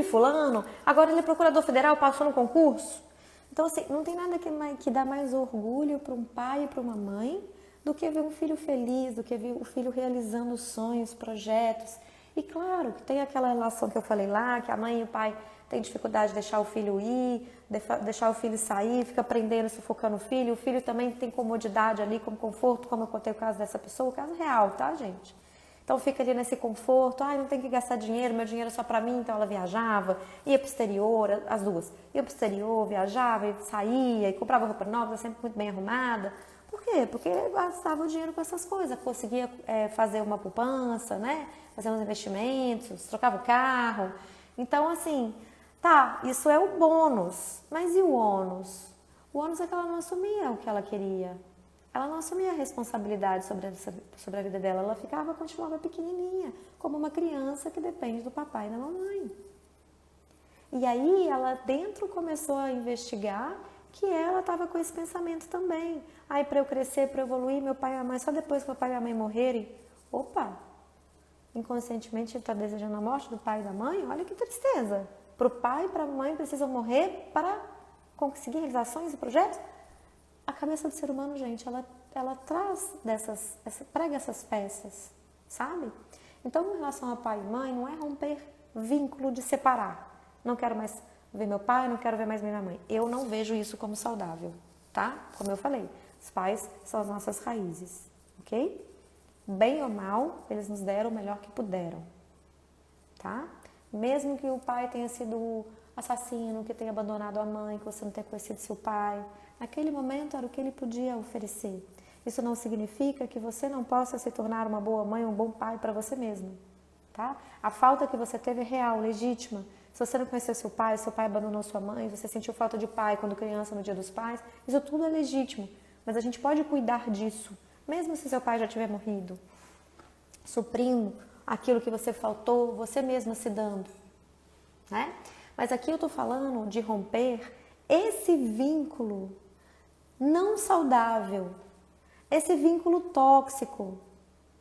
Speaker 1: fulano, agora ele é procurador federal, passou no concurso. Então assim, não tem nada que dá mais orgulho para um pai e para uma mãe do que ver um filho feliz, do que ver o filho realizando sonhos, projetos. E claro, tem aquela relação que eu falei lá, que a mãe e o pai têm dificuldade de deixar o filho ir, deixar o filho sair, fica prendendo, sufocando o filho também tem comodidade ali, como conforto, como eu contei o caso dessa pessoa, o caso real, tá, gente? Então fica ali nesse conforto, não tem que gastar dinheiro, meu dinheiro é só pra mim, então ela viajava, ia pro exterior, as duas, ia pro exterior, viajava, saía, e comprava roupa nova, sempre muito bem arrumada. Por quê? Porque gastava o dinheiro com essas coisas, conseguia fazer uma poupança, né? Fazer uns investimentos, trocava o carro. Então, assim, tá, isso é o bônus, mas e o ônus? O ônus é que ela não assumia o que ela queria. Ela não assumia a responsabilidade sobre a vida dela, ela continuava pequenininha, como uma criança que depende do papai e da mamãe. E aí ela dentro começou a investigar que ela estava com esse pensamento também. Aí para eu crescer, para eu evoluir, meu pai e a mãe, só depois que meu pai e a mãe morrerem, opa, inconscientemente ele está desejando a morte do pai e da mãe, olha que tristeza. Para o pai e para a mãe precisam morrer para conseguir realizações e projetos? A cabeça do ser humano, gente, ela traz prega essas peças, sabe? Então, em relação a pai e mãe, não é romper vínculo de separar. Não quero mais ver meu pai, não quero ver mais minha mãe. Eu não vejo isso como saudável, tá? Como eu falei, os pais são as nossas raízes, ok? Bem ou mal, eles nos deram o melhor que puderam, tá? Mesmo que o pai tenha sido assassino, que tenha abandonado a mãe, que você não tenha conhecido seu pai, naquele momento era o que ele podia oferecer. Isso não significa que você não possa se tornar uma boa mãe, um bom pai para você mesmo, tá? A falta que você teve é real, legítima. Se você não conheceu seu pai abandonou sua mãe, você sentiu falta de pai quando criança no Dia dos Pais, isso tudo é legítimo. Mas a gente pode cuidar disso, mesmo se seu pai já tiver morrido, suprindo aquilo que você faltou, você mesma se dando, né? Mas aqui eu tô falando de romper esse vínculo não saudável, esse vínculo tóxico,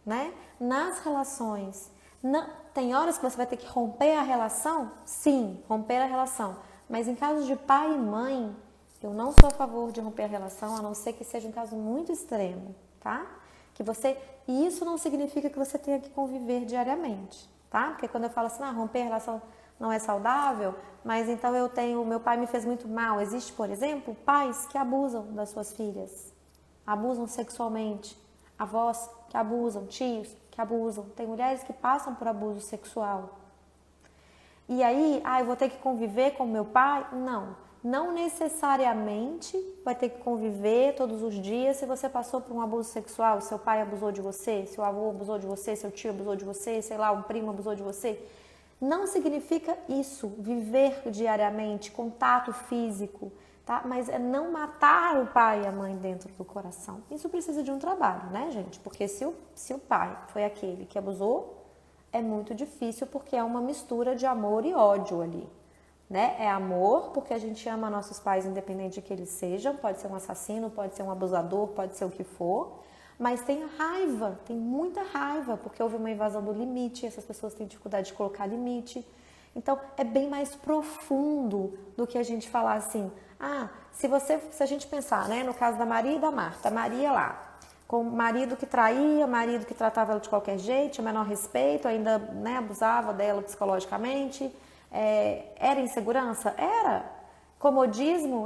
Speaker 1: né? Nas relações. Tem horas que você vai ter que romper a relação? Sim, romper a relação. Mas em casos de pai e mãe, eu não sou a favor de romper a relação, a não ser que seja um caso muito extremo, tá? E isso não significa que você tenha que conviver diariamente, tá? Porque quando eu falo assim, romper a relação não é saudável, mas então meu pai me fez muito mal. Existe, por exemplo, pais que abusam das suas filhas, abusam sexualmente, avós que abusam, tios que abusam, tem mulheres que passam por abuso sexual. E aí, eu vou ter que conviver com meu pai? Não necessariamente vai ter que conviver todos os dias se você passou por um abuso sexual, seu pai abusou de você, seu avô abusou de você, seu tio abusou de você, sei lá, um primo abusou de você. Não significa isso, viver diariamente, contato físico, tá? Mas é não matar o pai e a mãe dentro do coração. Isso precisa de um trabalho, né, gente? Porque se o pai foi aquele que abusou, é muito difícil porque é uma mistura de amor e ódio ali, né? É amor porque a gente ama nossos pais independente de que eles sejam, pode ser um assassino, pode ser um abusador, pode ser o que for. Mas tem raiva, tem muita raiva, porque houve uma invasão do limite, essas pessoas têm dificuldade de colocar limite. Então, é bem mais profundo do que a gente falar assim, se a gente pensar, né, no caso da Maria e da Marta, a Maria lá, com o marido que traía, marido que tratava ela de qualquer jeito, tinha menor respeito, ainda, né, abusava dela psicologicamente, era insegurança? Era. Comodismo,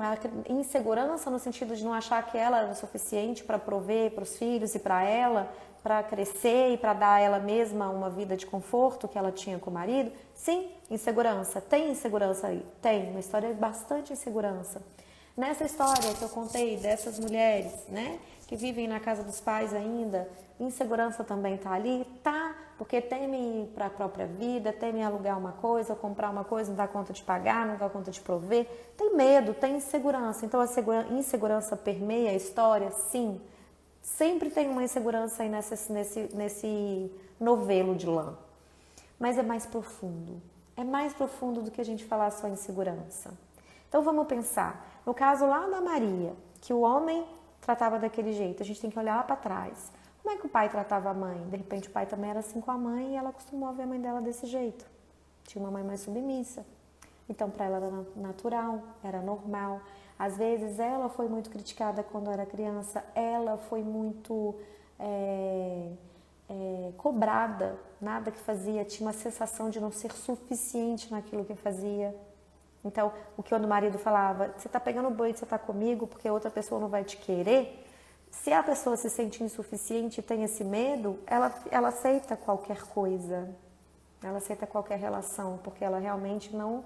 Speaker 1: insegurança no sentido de não achar que ela era o suficiente para prover para os filhos e para ela, para crescer e para dar a ela mesma uma vida de conforto que ela tinha com o marido. Sim, insegurança. Tem insegurança aí? Tem, uma história de bastante insegurança. Nessa história que eu contei dessas mulheres, né, que vivem na casa dos pais ainda, insegurança também tá ali? Tá, porque teme ir para a própria vida, teme alugar uma coisa, comprar uma coisa, não dá conta de pagar, não dá conta de prover. Tem medo, tem insegurança. Então a insegurança permeia a história? Sim. Sempre tem uma insegurança aí nesse novelo de lã. Mas é mais profundo. É mais profundo do que a gente falar só insegurança. Então vamos pensar. No caso lá da Maria, que o homem tratava daquele jeito, a gente tem que olhar lá para trás. Como é que o pai tratava a mãe? De repente o pai também era assim com a mãe e ela acostumou a ver a mãe dela desse jeito. Tinha uma mãe mais submissa. Então para ela era natural, era normal. Às vezes ela foi muito criticada quando era criança, ela foi muito cobrada, nada que fazia, tinha uma sensação de não ser suficiente naquilo que fazia. Então, o que o marido falava, você está pegando boi, você está comigo porque outra pessoa não vai te querer. Se a pessoa se sente insuficiente e tem esse medo, ela aceita qualquer coisa, ela aceita qualquer relação, porque ela realmente não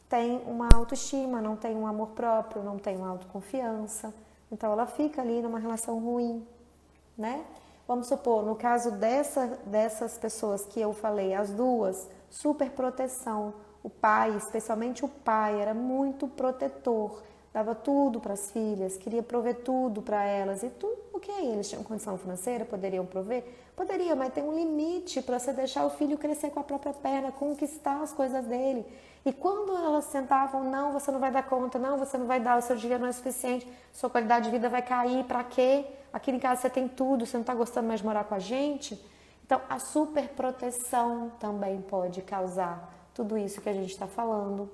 Speaker 1: tem uma autoestima, não tem um amor próprio, não tem uma autoconfiança. Então, ela fica ali numa relação ruim, né? Vamos supor, no caso dessas pessoas que eu falei, as duas, super proteção. O pai, especialmente o pai, era muito protetor, dava tudo para as filhas, queria prover tudo para elas. E tudo, ok, eles tinham condição financeira, poderiam prover? Poderia, mas tem um limite para você deixar o filho crescer com a própria perna, conquistar as coisas dele. E quando elas sentavam, não, você não vai dar conta, não, você não vai dar, o seu dinheiro não é suficiente, sua qualidade de vida vai cair, para quê? Aqui em casa você tem tudo, você não está gostando mais de morar com a gente? Então, a superproteção também pode causar tudo isso que a gente está falando,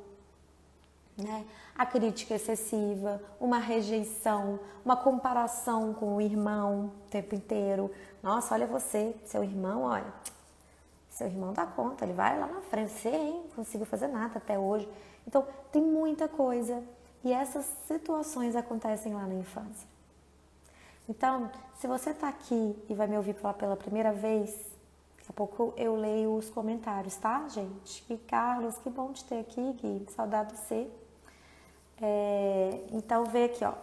Speaker 1: né? A crítica excessiva, uma rejeição, uma comparação com o irmão o tempo inteiro. Nossa, olha você, seu irmão, olha, seu irmão dá conta, ele vai lá na frente, você, hein, não consigo fazer nada até hoje. Então, tem muita coisa e essas situações acontecem lá na infância. Então, se você está aqui e vai me ouvir falar pela primeira vez, daqui a pouco eu leio os comentários, tá, gente? E Carlos, que bom te ter aqui, Gui, saudade de você. Então, vê aqui, ó.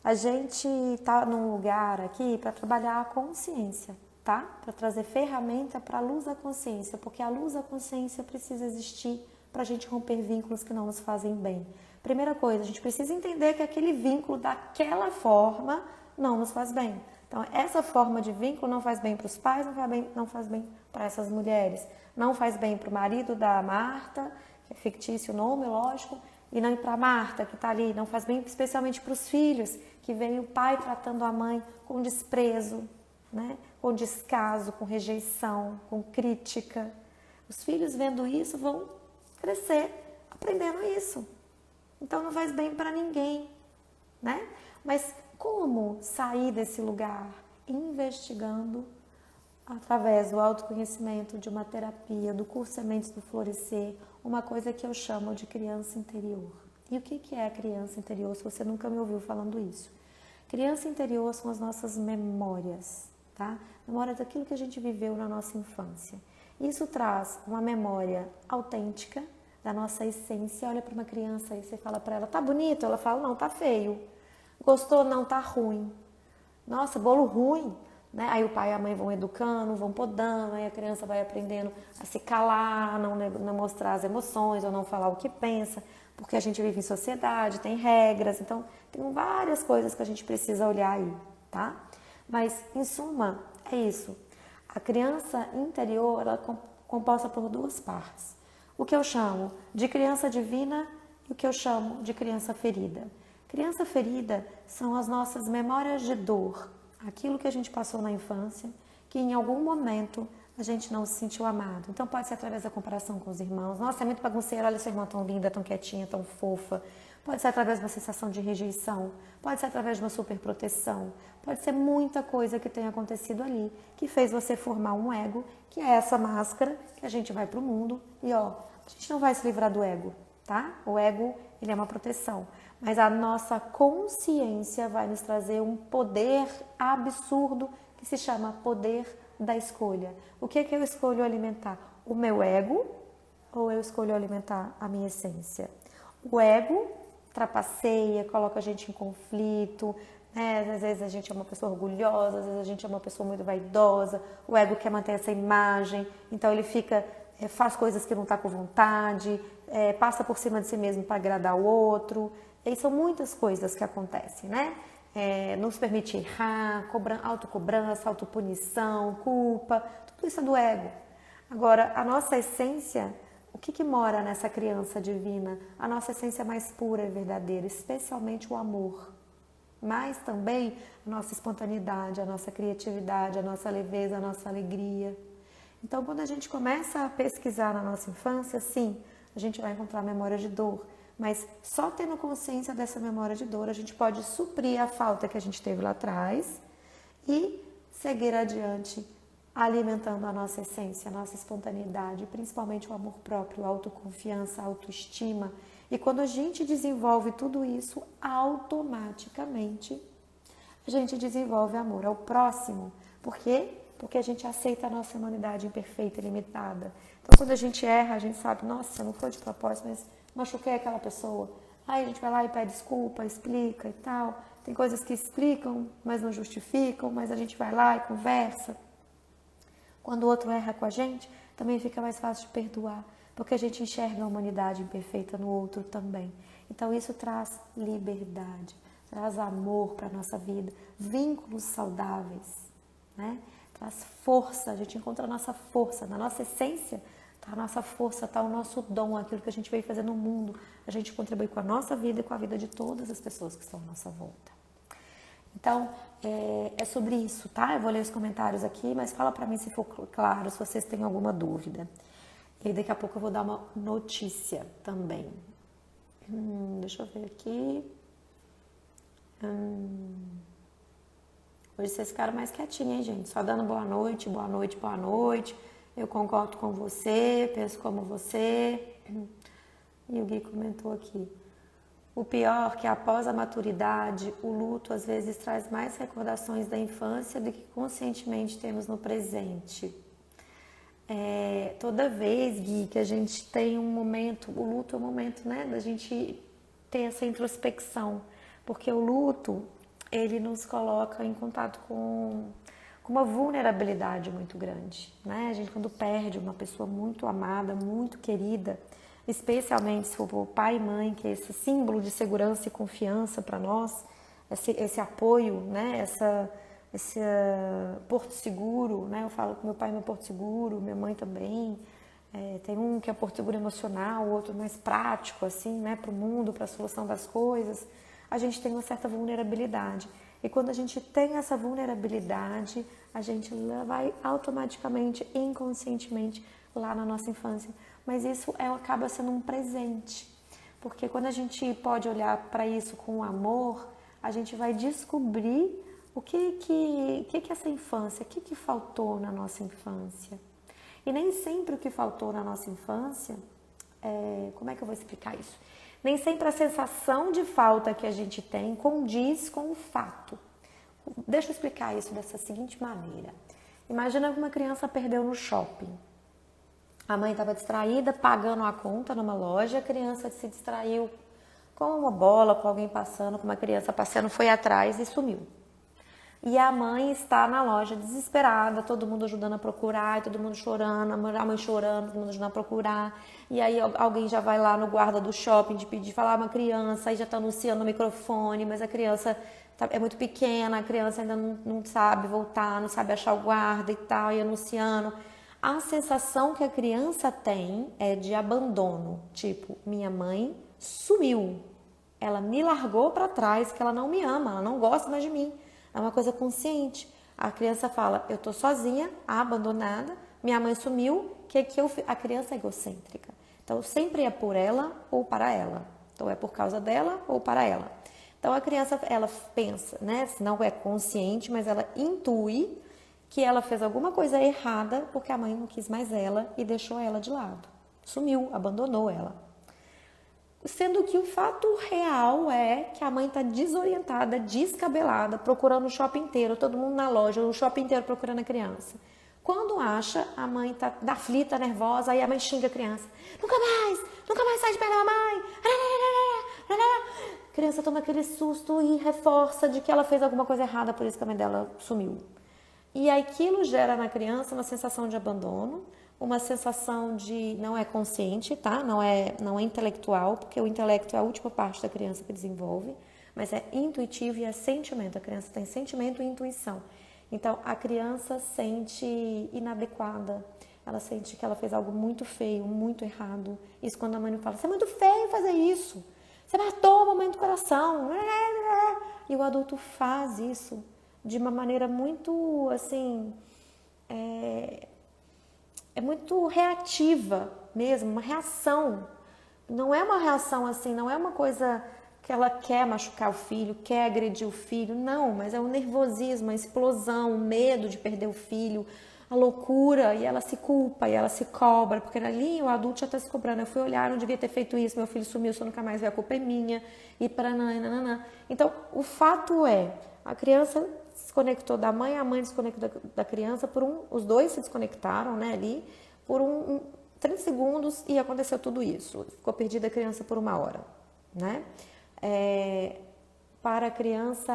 Speaker 1: A gente tá num lugar aqui para trabalhar a consciência, tá? Para trazer ferramenta para a luz da consciência, porque a luz da consciência precisa existir para a gente romper vínculos que não nos fazem bem. Primeira coisa, a gente precisa entender que aquele vínculo daquela forma não nos faz bem. Então, essa forma de vínculo não faz bem para os pais, não faz bem para essas mulheres, não faz bem para o marido da Marta, que é fictício o nome, lógico, e não para a Marta, que está ali, não faz bem especialmente para os filhos, que vem o pai tratando a mãe com desprezo, né? Com descaso, com rejeição, com crítica. Os filhos vendo isso vão crescer aprendendo isso. Então não faz bem para ninguém, né? Mas como sair desse lugar? Investigando através do autoconhecimento, de uma terapia, do curso Sementes do Florescer, uma coisa que eu chamo de criança interior. E o que é a criança interior, se você nunca me ouviu falando isso? Criança interior são as nossas memórias, tá? Memórias daquilo que a gente viveu na nossa infância. Isso traz uma memória autêntica da nossa essência. Olha para uma criança e você fala para ela, tá bonito? Ela fala, não, tá feio. Gostou? Não, tá ruim. Nossa, bolo ruim. Né? Aí o pai e a mãe vão educando, vão podando, aí a criança vai aprendendo a se calar, não mostrar as emoções ou não falar o que pensa, porque a gente vive em sociedade, tem regras, então tem várias coisas que a gente precisa olhar aí, tá? Mas, em suma, é isso. A criança interior, ela é composta por duas partes. O que eu chamo de criança divina e o que eu chamo de criança ferida. Criança ferida são as nossas memórias de dor, aquilo que a gente passou na infância, que em algum momento a gente não se sentiu amado. Então pode ser através da comparação com os irmãos. Nossa, é muito bagunceiro, olha sua irmã tão linda, tão quietinha, tão fofa. Pode ser através de uma sensação de rejeição, pode ser através de uma superproteção, pode ser muita coisa que tenha acontecido ali, que fez você formar um ego, que é essa máscara que a gente vai pro mundo e ó, a gente não vai se livrar do ego, tá? O ego, ele é uma proteção. Mas a nossa consciência vai nos trazer um poder absurdo que se chama poder da escolha. O que é que eu escolho alimentar? O meu ego ou eu escolho alimentar a minha essência? O ego trapaceia, coloca a gente em conflito, né? Às vezes a gente é uma pessoa orgulhosa, às vezes a gente é uma pessoa muito vaidosa, o ego quer manter essa imagem, então ele faz coisas que não está com vontade, passa por cima de si mesmo para agradar o outro. E são muitas coisas que acontecem, né? não se permite errar, autocobrança, autopunição, culpa, tudo isso é do ego. Agora, a nossa essência, o que mora nessa criança divina? A nossa essência mais pura e verdadeira, especialmente o amor. Mas também a nossa espontaneidade, a nossa criatividade, a nossa leveza, a nossa alegria. Então, quando a gente começa a pesquisar na nossa infância, sim, a gente vai encontrar memória de dor. Mas só tendo consciência dessa memória de dor, a gente pode suprir a falta que a gente teve lá atrás e seguir adiante, alimentando a nossa essência, a nossa espontaneidade, principalmente o amor próprio, a autoconfiança, a autoestima. E quando a gente desenvolve tudo isso, automaticamente a gente desenvolve amor ao próximo. Por quê? Porque a gente aceita a nossa humanidade imperfeita e limitada. Então, quando a gente erra, a gente sabe, nossa, não foi de propósito, mas machuquei aquela pessoa. Aí a gente vai lá e pede desculpa, explica e tal. Tem coisas que explicam, mas não justificam, mas a gente vai lá e conversa. Quando o outro erra com a gente, também fica mais fácil de perdoar, porque a gente enxerga a humanidade imperfeita no outro também. Então isso traz liberdade, traz amor para a nossa vida, vínculos saudáveis, né? Traz força, a gente encontra a nossa força, na nossa essência está a nossa força, está o nosso dom, aquilo que a gente veio fazer no mundo. A gente contribui com a nossa vida e com a vida de todas as pessoas que estão à nossa volta. Então, é sobre isso, tá? Eu vou ler os comentários aqui, mas fala pra mim se for claro, se vocês têm alguma dúvida. E daqui a pouco eu vou dar uma notícia também. Deixa eu ver aqui. Hoje vocês ficaram mais quietinhos, hein, gente? Só dando boa noite, boa noite, boa noite. Eu concordo com você, penso como você. E o Gui comentou aqui. O pior é que após a maturidade, o luto às vezes traz mais recordações da infância do que conscientemente temos no presente. Toda vez, Gui, que a gente tem um momento, o luto é um momento, né, da gente ter essa introspecção, porque o luto, ele nos coloca em contato com uma vulnerabilidade muito grande, né? A gente quando perde uma pessoa muito amada, muito querida, especialmente se for o pai e mãe, que é esse símbolo de segurança e confiança para nós, esse apoio, né? Esse porto seguro, né? Eu falo que meu pai é meu porto seguro, minha mãe também. Tem um que é porto seguro emocional, o outro mais prático, assim, né? Para o mundo, para a solução das coisas. A gente tem uma certa vulnerabilidade. E quando a gente tem essa vulnerabilidade, a gente vai automaticamente, inconscientemente, lá na nossa infância. Mas isso acaba sendo um presente. Porque quando a gente pode olhar para isso com amor, a gente vai descobrir o que essa infância, o que faltou na nossa infância. E nem sempre o que faltou na nossa infância, como é que eu vou explicar isso? Nem sempre a sensação de falta que a gente tem condiz com o fato. Deixa eu explicar isso dessa seguinte maneira. Imagina que uma criança perdeu no shopping. A mãe estava distraída, pagando a conta numa loja, a criança se distraiu com uma bola, com alguém passando, com uma criança passeando, foi atrás e sumiu. E a mãe está na loja desesperada, todo mundo ajudando a procurar, todo mundo chorando, a mãe chorando, todo mundo ajudando a procurar. E aí alguém já vai lá no guarda do shopping de pedir, falar uma criança, aí já está anunciando o microfone, mas a criança é muito pequena, a criança ainda não sabe voltar, não sabe achar o guarda e tal, e anunciando. A sensação que a criança tem é de abandono, tipo, minha mãe sumiu, ela me largou para trás, que ela não me ama, ela não gosta mais de mim. É uma coisa consciente. A criança fala, eu tô sozinha, abandonada, minha mãe sumiu, a criança é egocêntrica. Então, sempre é por ela ou para ela. Então, é por causa dela ou para ela. Então, a criança, ela pensa, né? Não é consciente, mas ela intui que ela fez alguma coisa errada porque a mãe não quis mais ela e deixou ela de lado. Sumiu, abandonou ela. Sendo que o fato real é que a mãe está desorientada, descabelada, procurando o shopping inteiro, todo mundo na loja, o shopping inteiro procurando a criança. Quando acha, a mãe está aflita, nervosa, aí a mãe xinga a criança. Nunca mais sai de perto da mamãe. A criança toma aquele susto e reforça de que ela fez alguma coisa errada, por isso que a mãe dela sumiu. E aquilo gera na criança uma sensação de abandono, uma sensação de, não é consciente, tá? Não é intelectual, porque o intelecto é a última parte da criança que desenvolve, mas é intuitivo e é sentimento. A criança tem sentimento e intuição. Então, a criança sente inadequada, ela sente que ela fez algo muito feio, muito errado. Isso quando a mãe fala, você é muito feio fazer isso, você matou a mamãe do coração. E o adulto faz isso de uma maneira muito, assim, é muito reativa mesmo, uma reação. Não é uma reação assim, não é uma coisa que ela quer machucar o filho, quer agredir o filho, não, mas é um nervosismo, uma explosão, o medo de perder o filho, a loucura, e ela se culpa, e ela se cobra, porque ali o adulto já está se cobrando, eu fui olhar, não devia ter feito isso, meu filho sumiu, se eu nunca mais ver, a culpa é minha, e nananã. Então, o fato é, a criança se desconectou da mãe, a mãe desconectou da criança, os dois se desconectaram, né, ali, por 30 segundos e aconteceu tudo isso. Ficou perdida a criança por 1 hora, né? Para a criança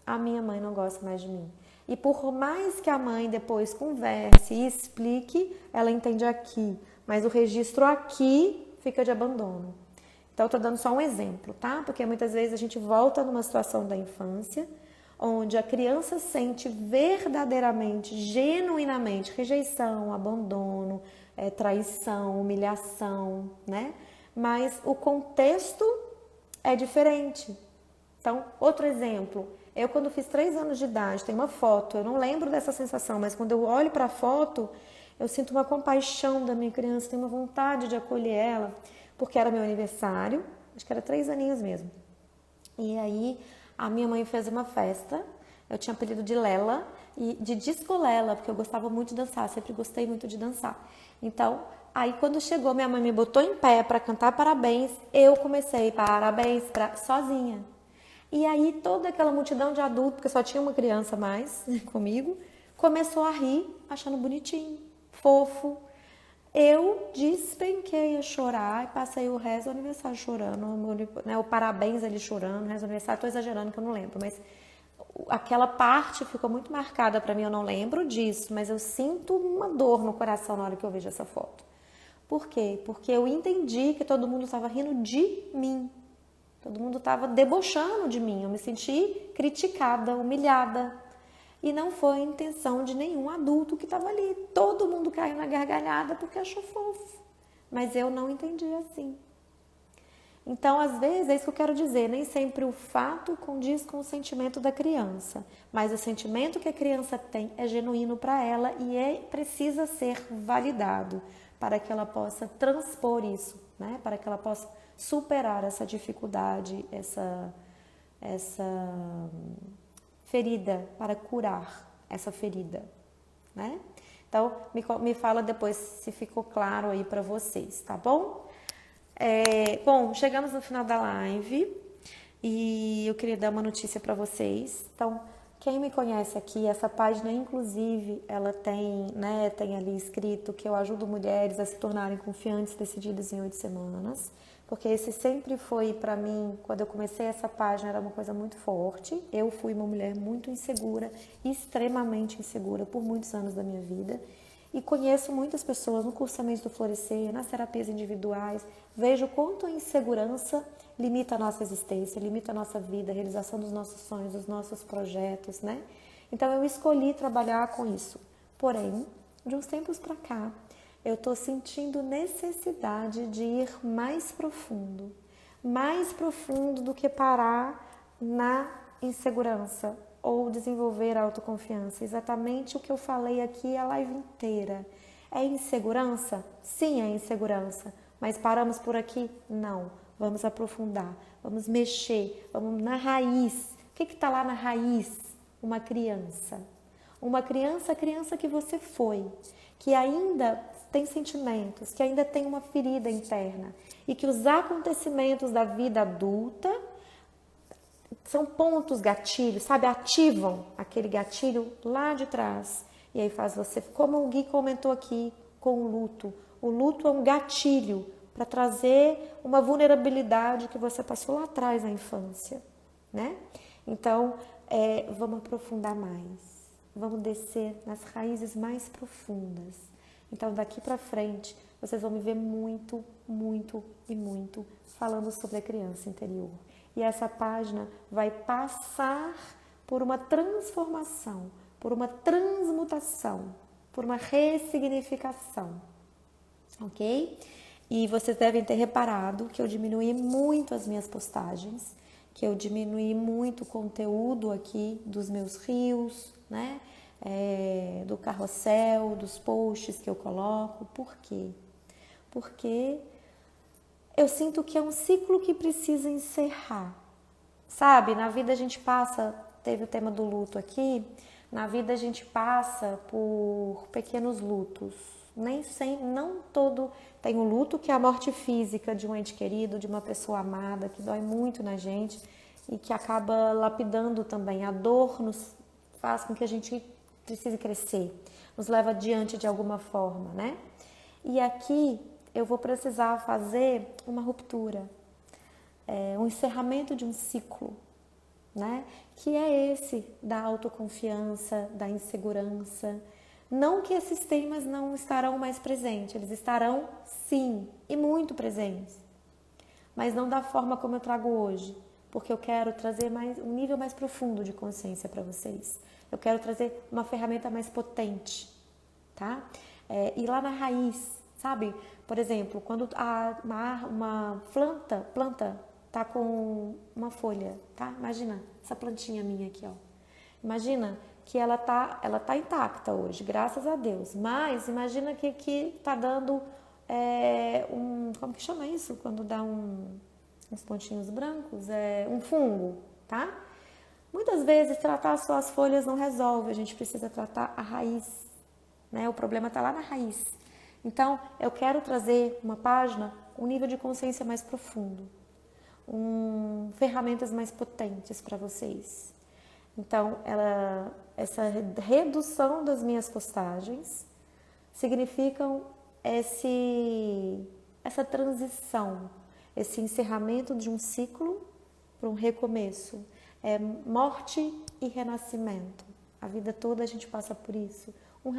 Speaker 1: a minha mãe não gosta mais de mim. E por mais que a mãe depois converse e explique, ela entende aqui. Mas o registro aqui fica de abandono. Então, eu tô dando só um exemplo, tá? Porque muitas vezes a gente volta numa situação da infância, onde a criança sente verdadeiramente, genuinamente, rejeição, abandono, traição, humilhação, né? Mas o contexto é diferente. Então, outro exemplo, eu quando fiz 3 anos de idade, tem uma foto, eu não lembro dessa sensação, mas quando eu olho para a foto, eu sinto uma compaixão da minha criança, tenho uma vontade de acolher ela, porque era meu aniversário, acho que era 3 aninhos mesmo. E aí, a minha mãe fez uma festa, eu tinha apelido de Lela, e de Disco Lela, porque eu gostava muito de dançar, sempre gostei muito de dançar. Então, aí quando chegou, minha mãe me botou em pé para cantar parabéns, eu comecei parabéns sozinha. E aí toda aquela multidão de adultos, porque só tinha uma criança mais comigo, começou a rir, achando bonitinho, fofo. Eu despenquei a chorar e passei o resto do aniversário chorando, né, o parabéns ali chorando, o resto do aniversário, estou exagerando que eu não lembro, mas aquela parte ficou muito marcada para mim, eu não lembro disso, mas eu sinto uma dor no coração na hora que eu vejo essa foto. Por quê? Porque eu entendi que todo mundo estava rindo de mim. Todo mundo estava debochando de mim, eu me senti criticada, humilhada. E não foi a intenção de nenhum adulto que estava ali. Todo mundo caiu na gargalhada porque achou fofo. Mas eu não entendi assim. Então, às vezes, é isso que eu quero dizer, nem sempre o fato condiz com o sentimento da criança. Mas o sentimento que a criança tem é genuíno para ela e precisa ser validado para que ela possa transpor isso, né? Para que ela possa superar essa dificuldade, essa ferida, para curar essa ferida, né? Então, me fala depois se ficou claro aí para vocês, tá bom? Bom, chegamos no final da live e eu queria dar uma notícia para vocês. Então, quem me conhece aqui, essa página, inclusive, ela tem, né, tem ali escrito que eu ajudo mulheres a se tornarem confiantes, decididas em 8 semanas. Porque esse sempre foi, para mim, quando eu comecei essa página, era uma coisa muito forte. Eu fui uma mulher muito insegura, extremamente insegura por muitos anos da minha vida. E conheço muitas pessoas no cursamento do Florescer, nas terapias individuais. Vejo o quanto a insegurança limita a nossa existência, limita a nossa vida, a realização dos nossos sonhos, dos nossos projetos, né? Então eu escolhi trabalhar com isso. Porém, de uns tempos para cá, eu estou sentindo necessidade de ir mais profundo do que parar na insegurança ou desenvolver a autoconfiança. Exatamente o que eu falei aqui a live inteira. É insegurança? Sim, é insegurança. Mas paramos por aqui? Não. Vamos aprofundar, vamos mexer, vamos na raiz. O que está lá na raiz? Uma criança. Uma criança, a criança que você foi, que ainda tem sentimentos, que ainda tem uma ferida interna e que os acontecimentos da vida adulta são pontos gatilhos, sabe? Ativam aquele gatilho lá de trás e aí faz você, como o Gui comentou aqui com o luto. O luto é um gatilho para trazer uma vulnerabilidade que você passou lá atrás na infância, né? Então, vamos aprofundar mais, vamos descer nas raízes mais profundas. Então, daqui para frente, vocês vão me ver muito, muito e muito falando sobre a criança interior. E essa página vai passar por uma transformação, por uma transmutação, por uma ressignificação, ok? E vocês devem ter reparado que eu diminuí muito as minhas postagens, que eu diminuí muito o conteúdo aqui dos meus reels, né? Do carrossel, dos posts que eu coloco. Por quê? Porque eu sinto que é um ciclo que precisa encerrar. Sabe, na vida a gente passa, teve o tema do luto aqui, na vida a gente passa por pequenos lutos. Nem sempre, não todo tem o luto, que é a morte física de um ente querido, de uma pessoa amada, que dói muito na gente e que acaba lapidando também. A dor nos faz com que a gente precise crescer, nos leva adiante de alguma forma, né? E aqui eu vou precisar fazer uma ruptura, um encerramento de um ciclo, né? Que é esse da autoconfiança, da insegurança. Não que esses temas não estarão mais presentes, eles estarão sim, e muito presentes, mas não da forma como eu trago hoje, porque eu quero trazer um nível mais profundo de consciência para vocês. Eu quero trazer uma ferramenta mais potente, tá? Ir lá na raiz, sabe? Por exemplo, quando uma planta tá com uma folha, tá? Imagina essa plantinha minha aqui, ó. Imagina que ela tá intacta hoje, graças a Deus. Mas imagina que tá dando como que chama isso? Quando dá uns pontinhos brancos, um fungo, tá? Muitas vezes tratar só as folhas não resolve, a gente precisa tratar a raiz, né? O problema tá lá na raiz. Então, eu quero trazer uma página, um nível de consciência mais profundo, ferramentas mais potentes para vocês. Então, essa redução das minhas postagens significam essa transição, esse encerramento de um ciclo para um recomeço. É morte e renascimento. A vida toda a gente passa por isso. Um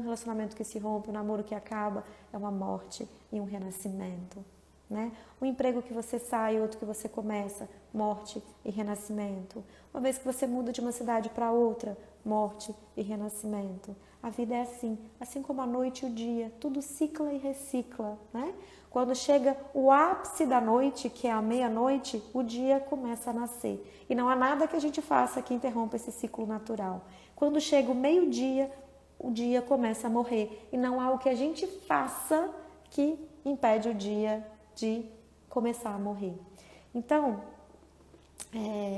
Speaker 1: relacionamento que se rompe, um namoro que acaba, é uma morte e um renascimento, né? Um emprego que você sai, outro que você começa, morte e renascimento. Uma vez que você muda de uma cidade para outra, morte e renascimento. A vida é assim como a noite e o dia, tudo cicla e recicla, né? Quando chega o ápice da noite, que é a meia-noite, o dia começa a nascer. E não há nada que a gente faça que interrompa esse ciclo natural. Quando chega o meio-dia, o dia começa a morrer. E não há o que a gente faça que impede o dia de começar a morrer. Então,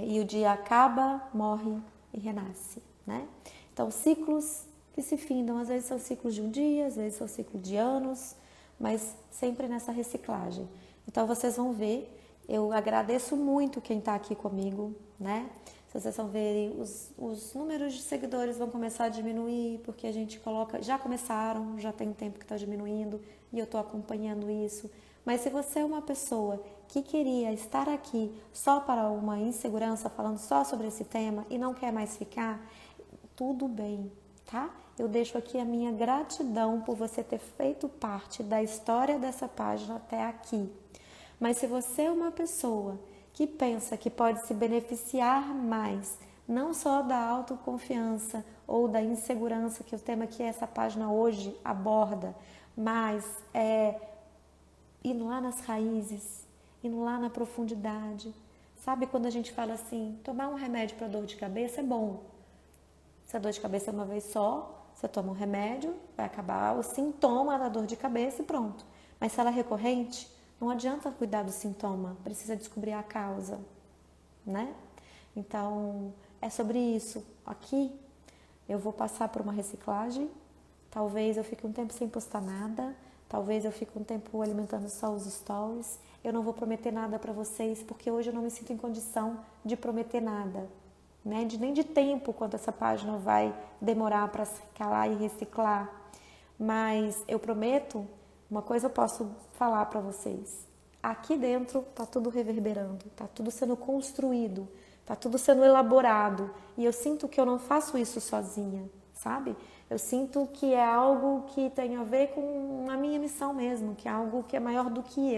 Speaker 1: e o dia acaba, morre e renasce, né? Então, ciclos que se findam, às vezes são ciclos de um dia, às vezes são ciclos de anos, mas sempre nessa reciclagem. Então, vocês vão ver, eu agradeço muito quem está aqui comigo, né? Vocês vão ver, os números de seguidores vão começar a diminuir, porque a gente já começaram, já tem um tempo que está diminuindo, e eu estou acompanhando isso. Mas se você é uma pessoa que queria estar aqui só para uma insegurança, falando só sobre esse tema e não quer mais ficar, tudo bem, tá? Eu deixo aqui a minha gratidão por você ter feito parte da história dessa página até aqui. Mas se você é uma pessoa que pensa que pode se beneficiar mais, não só da autoconfiança ou da insegurança, que é o tema que essa página hoje aborda, mas indo lá nas raízes, indo lá na profundidade. Sabe quando a gente fala assim, tomar um remédio para dor de cabeça é bom. Se a dor de cabeça é uma vez só, você toma um remédio, vai acabar o sintoma da dor de cabeça e pronto. Mas se ela é recorrente, não adianta cuidar do sintoma, precisa descobrir a causa, né? Então, é sobre isso. Aqui, eu vou passar por uma reciclagem, talvez eu fique um tempo sem postar nada, talvez eu fique um tempo alimentando só os stories. Eu não vou prometer nada para vocês, porque hoje eu não me sinto em condição de prometer nada, né? Nem de tempo quanto essa página vai demorar para se calar e reciclar. Mas eu prometo, uma coisa eu posso falar para vocês. Aqui dentro tá tudo reverberando, tá tudo sendo construído, tá tudo sendo elaborado. E eu sinto que eu não faço isso sozinha, sabe? Eu sinto que é algo que tem a ver com a minha missão mesmo, que é algo que é maior do que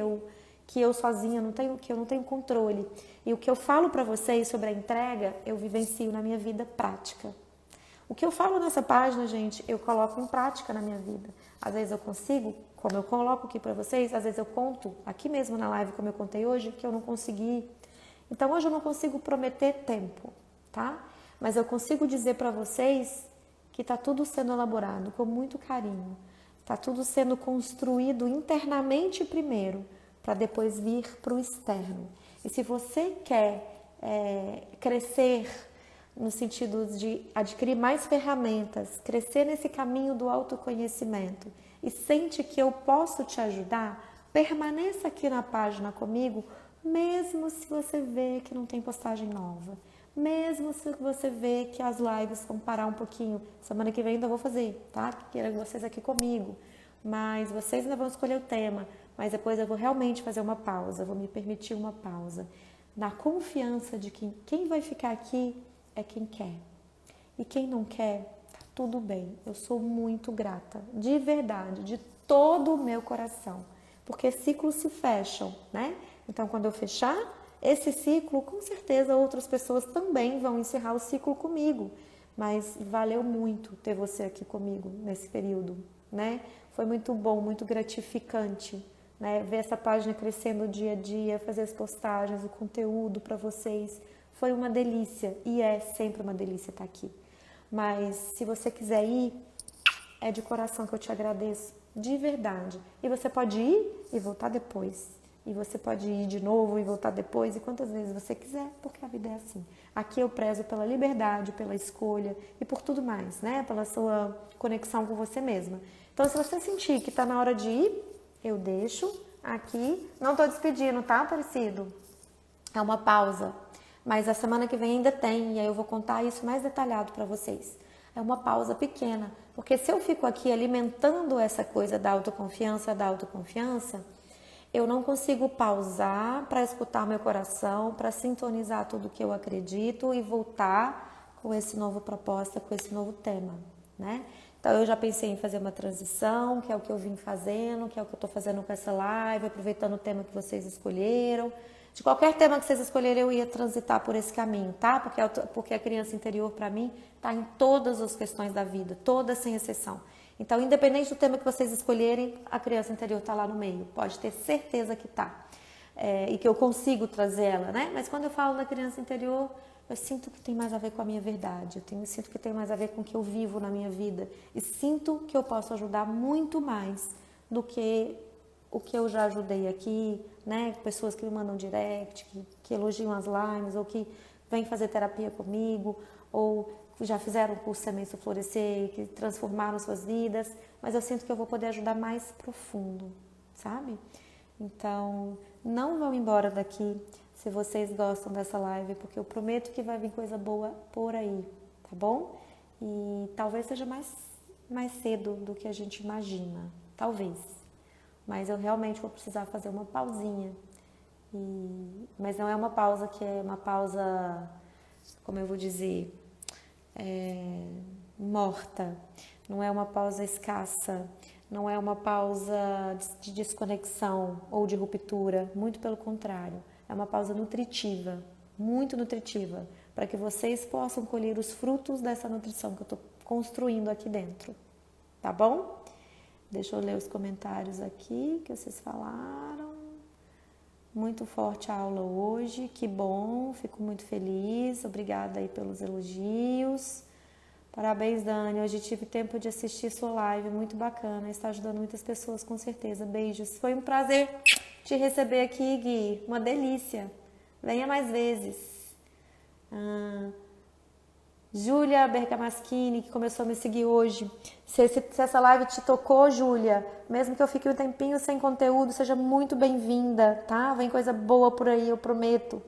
Speaker 1: eu sozinha não tenho, que eu não tenho controle. E o que eu falo para vocês sobre a entrega, eu vivencio na minha vida prática. O que eu falo nessa página, gente, eu coloco em prática na minha vida. Às vezes eu consigo, como eu coloco aqui para vocês, às vezes eu conto aqui mesmo na live, como eu contei hoje, que eu não consegui. Então hoje eu não consigo prometer tempo, tá? Mas eu consigo dizer para vocês que está tudo sendo elaborado com muito carinho. Está tudo sendo construído internamente primeiro, para depois vir para o externo. E se você quer crescer no sentido de adquirir mais ferramentas, crescer nesse caminho do autoconhecimento e sente que eu posso te ajudar, permaneça aqui na página comigo, mesmo se você vê que não tem postagem nova, mesmo se você vê que as lives vão parar um pouquinho. Semana que vem ainda vou fazer, tá? Quero vocês aqui comigo, mas vocês ainda vão escolher o tema, mas depois eu vou realmente fazer uma pausa, vou me permitir uma pausa, na confiança de que quem vai ficar aqui é quem quer. E quem não quer, tá tudo bem. Eu sou muito grata, de verdade, de todo o meu coração. Porque ciclos se fecham, né? Então, quando eu fechar esse ciclo, com certeza outras pessoas também vão encerrar o ciclo comigo. Mas valeu muito ter você aqui comigo nesse período, né? Foi muito bom, muito gratificante, né? Ver essa página crescendo dia a dia, fazer as postagens, o conteúdo para vocês. Foi uma delícia e é sempre uma delícia estar aqui. Mas se você quiser ir, é de coração que eu te agradeço, de verdade. E você pode ir e voltar depois. E você pode ir de novo e voltar depois, e quantas vezes você quiser, porque a vida é assim. Aqui eu prezo pela liberdade, pela escolha e por tudo mais, né? Pela sua conexão com você mesma. Então, se você sentir que está na hora de ir, eu deixo aqui. Não estou despedindo, tá, Aparecido? É uma pausa. Mas a semana que vem ainda tem, e aí eu vou contar isso mais detalhado para vocês. É uma pausa pequena, porque se eu fico aqui alimentando essa coisa da autoconfiança, eu não consigo pausar para escutar meu coração, para sintonizar tudo que eu acredito e voltar com esse novo proposta, com esse novo tema, né? Então eu já pensei em fazer uma transição, que é o que eu vim fazendo, que é o que eu estou fazendo com essa live, aproveitando o tema que vocês escolheram. De qualquer tema que vocês escolherem, eu ia transitar por esse caminho, tá? Porque a criança interior, para mim, está em todas as questões da vida, todas sem exceção. Então, independente do tema que vocês escolherem, a criança interior está lá no meio. Pode ter certeza que está. E que eu consigo trazer ela, né? Mas quando eu falo da criança interior, eu sinto que tem mais a ver com a minha verdade. Sinto que tem mais a ver com o que eu vivo na minha vida. E sinto que eu posso ajudar muito mais do que o que eu já ajudei aqui, né? Pessoas que me mandam direct, que elogiam as lives, ou que vêm fazer terapia comigo, ou já fizeram o curso Semente Florescer, que transformaram suas vidas, mas eu sinto que eu vou poder ajudar mais profundo, sabe? Então, não vão embora daqui se vocês gostam dessa live, porque eu prometo que vai vir coisa boa por aí, tá bom? E talvez seja mais cedo do que a gente imagina, talvez. Mas eu realmente vou precisar fazer uma pausinha. Mas não é uma pausa que é uma pausa, como eu vou dizer, morta. Não é uma pausa escassa. Não é uma pausa de desconexão ou de ruptura. Muito pelo contrário. É uma pausa nutritiva, muito nutritiva, para que vocês possam colher os frutos dessa nutrição que eu estou construindo aqui dentro. Tá bom? Deixa eu ler os comentários aqui que vocês falaram. Muito forte a aula hoje, que bom, fico muito feliz. Obrigada aí pelos elogios. Parabéns, Dani. Hoje tive tempo de assistir sua live, muito bacana. Está ajudando muitas pessoas, com certeza. Beijos. Foi um prazer te receber aqui, Gui. Uma delícia. Venha mais vezes. Júlia Bergamaschini, que começou a me seguir hoje. Se essa live te tocou, Júlia, mesmo que eu fique um tempinho sem conteúdo, seja muito bem-vinda, tá? Vem coisa boa por aí, eu prometo.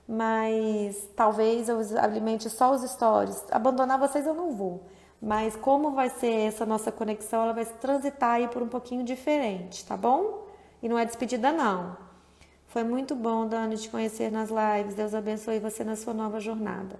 Speaker 1: Mas talvez eu alimente só os stories. Abandonar vocês eu não vou. Mas como vai ser essa nossa conexão, ela vai transitar aí por um pouquinho diferente, tá bom? E não é despedida, não. Foi muito bom, Dani, te conhecer nas lives. Deus abençoe você na sua nova jornada.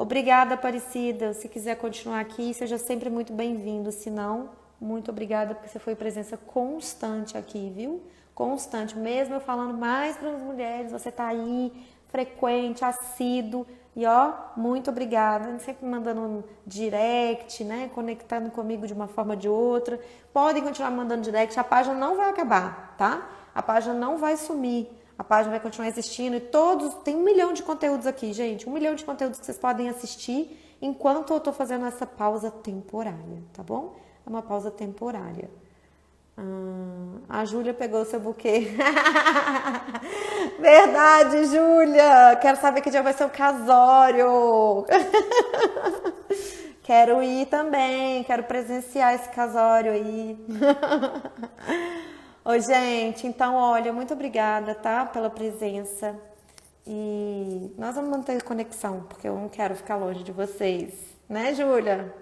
Speaker 1: Obrigada, Aparecida. Se quiser continuar aqui, seja sempre muito bem-vindo. Se não, muito obrigada, porque você foi presença constante aqui, viu? Constante. Mesmo eu falando mais para as mulheres, você tá aí, frequente, assíduo. E ó, muito obrigada. Sempre me mandando um direct, né? Conectando comigo de uma forma ou de outra. Podem continuar mandando direct. A página não vai acabar, tá? A página não vai sumir. A página vai continuar existindo e todos... Tem 1 milhão de conteúdos aqui, gente. 1 milhão de conteúdos que vocês podem assistir enquanto eu tô fazendo essa pausa temporária, tá bom? É uma pausa temporária. A Júlia pegou o seu buquê. Verdade, Júlia! Quero saber que dia vai ser o casório. Quero ir também, quero presenciar esse casório aí. Oi, gente, então, olha, muito obrigada, tá, pela presença. E nós vamos manter conexão, porque eu não quero ficar longe de vocês. Né, Júlia?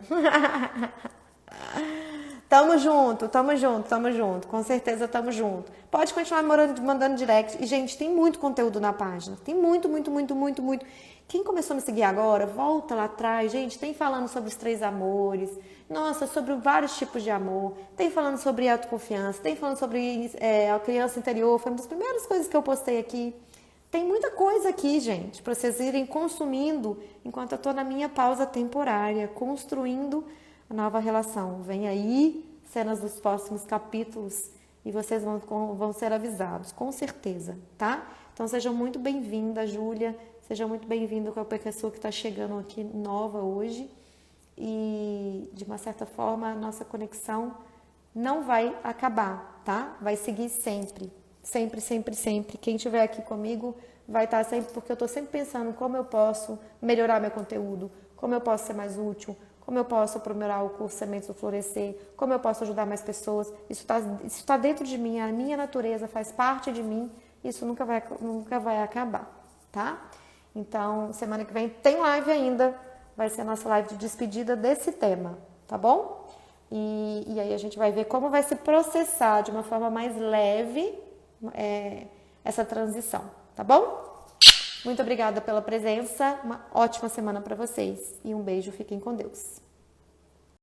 Speaker 1: Tamo junto, tamo junto, tamo junto. Com certeza tamo junto. Pode continuar mandando direct. E, gente, tem muito conteúdo na página. Tem muito, muito, muito, muito, muito. Quem começou a me seguir agora, volta lá atrás. Gente, tem falando sobre os 3 amores. Nossa, sobre vários tipos de amor. Tem falando sobre autoconfiança. Tem falando sobre a criança interior. Foi uma das primeiras coisas que eu postei aqui. Tem muita coisa aqui, gente, para vocês irem consumindo enquanto eu tô na minha pausa temporária, construindo a nova relação. Vem aí cenas dos próximos capítulos e vocês vão ser avisados, com certeza, tá? Então sejam muito bem-vinda, Júlia. Seja muito bem-vinda com a pessoa que está chegando aqui nova hoje. E, de uma certa forma, a nossa conexão não vai acabar, tá? Vai seguir sempre. Sempre, sempre, sempre. Quem estiver aqui comigo vai estar sempre, porque eu estou sempre pensando como eu posso melhorar meu conteúdo, como eu posso ser mais útil, como eu posso aprimorar o curso Sementes do Florescer, como eu posso ajudar mais pessoas. Isso tá dentro de mim, a minha natureza faz parte de mim, isso nunca vai acabar, tá? Então, semana que vem tem live ainda, vai ser a nossa live de despedida desse tema, tá bom? E aí a gente vai ver como vai se processar de uma forma mais leve essa transição, tá bom? Muito obrigada pela presença, uma ótima semana para vocês e um beijo, fiquem com Deus.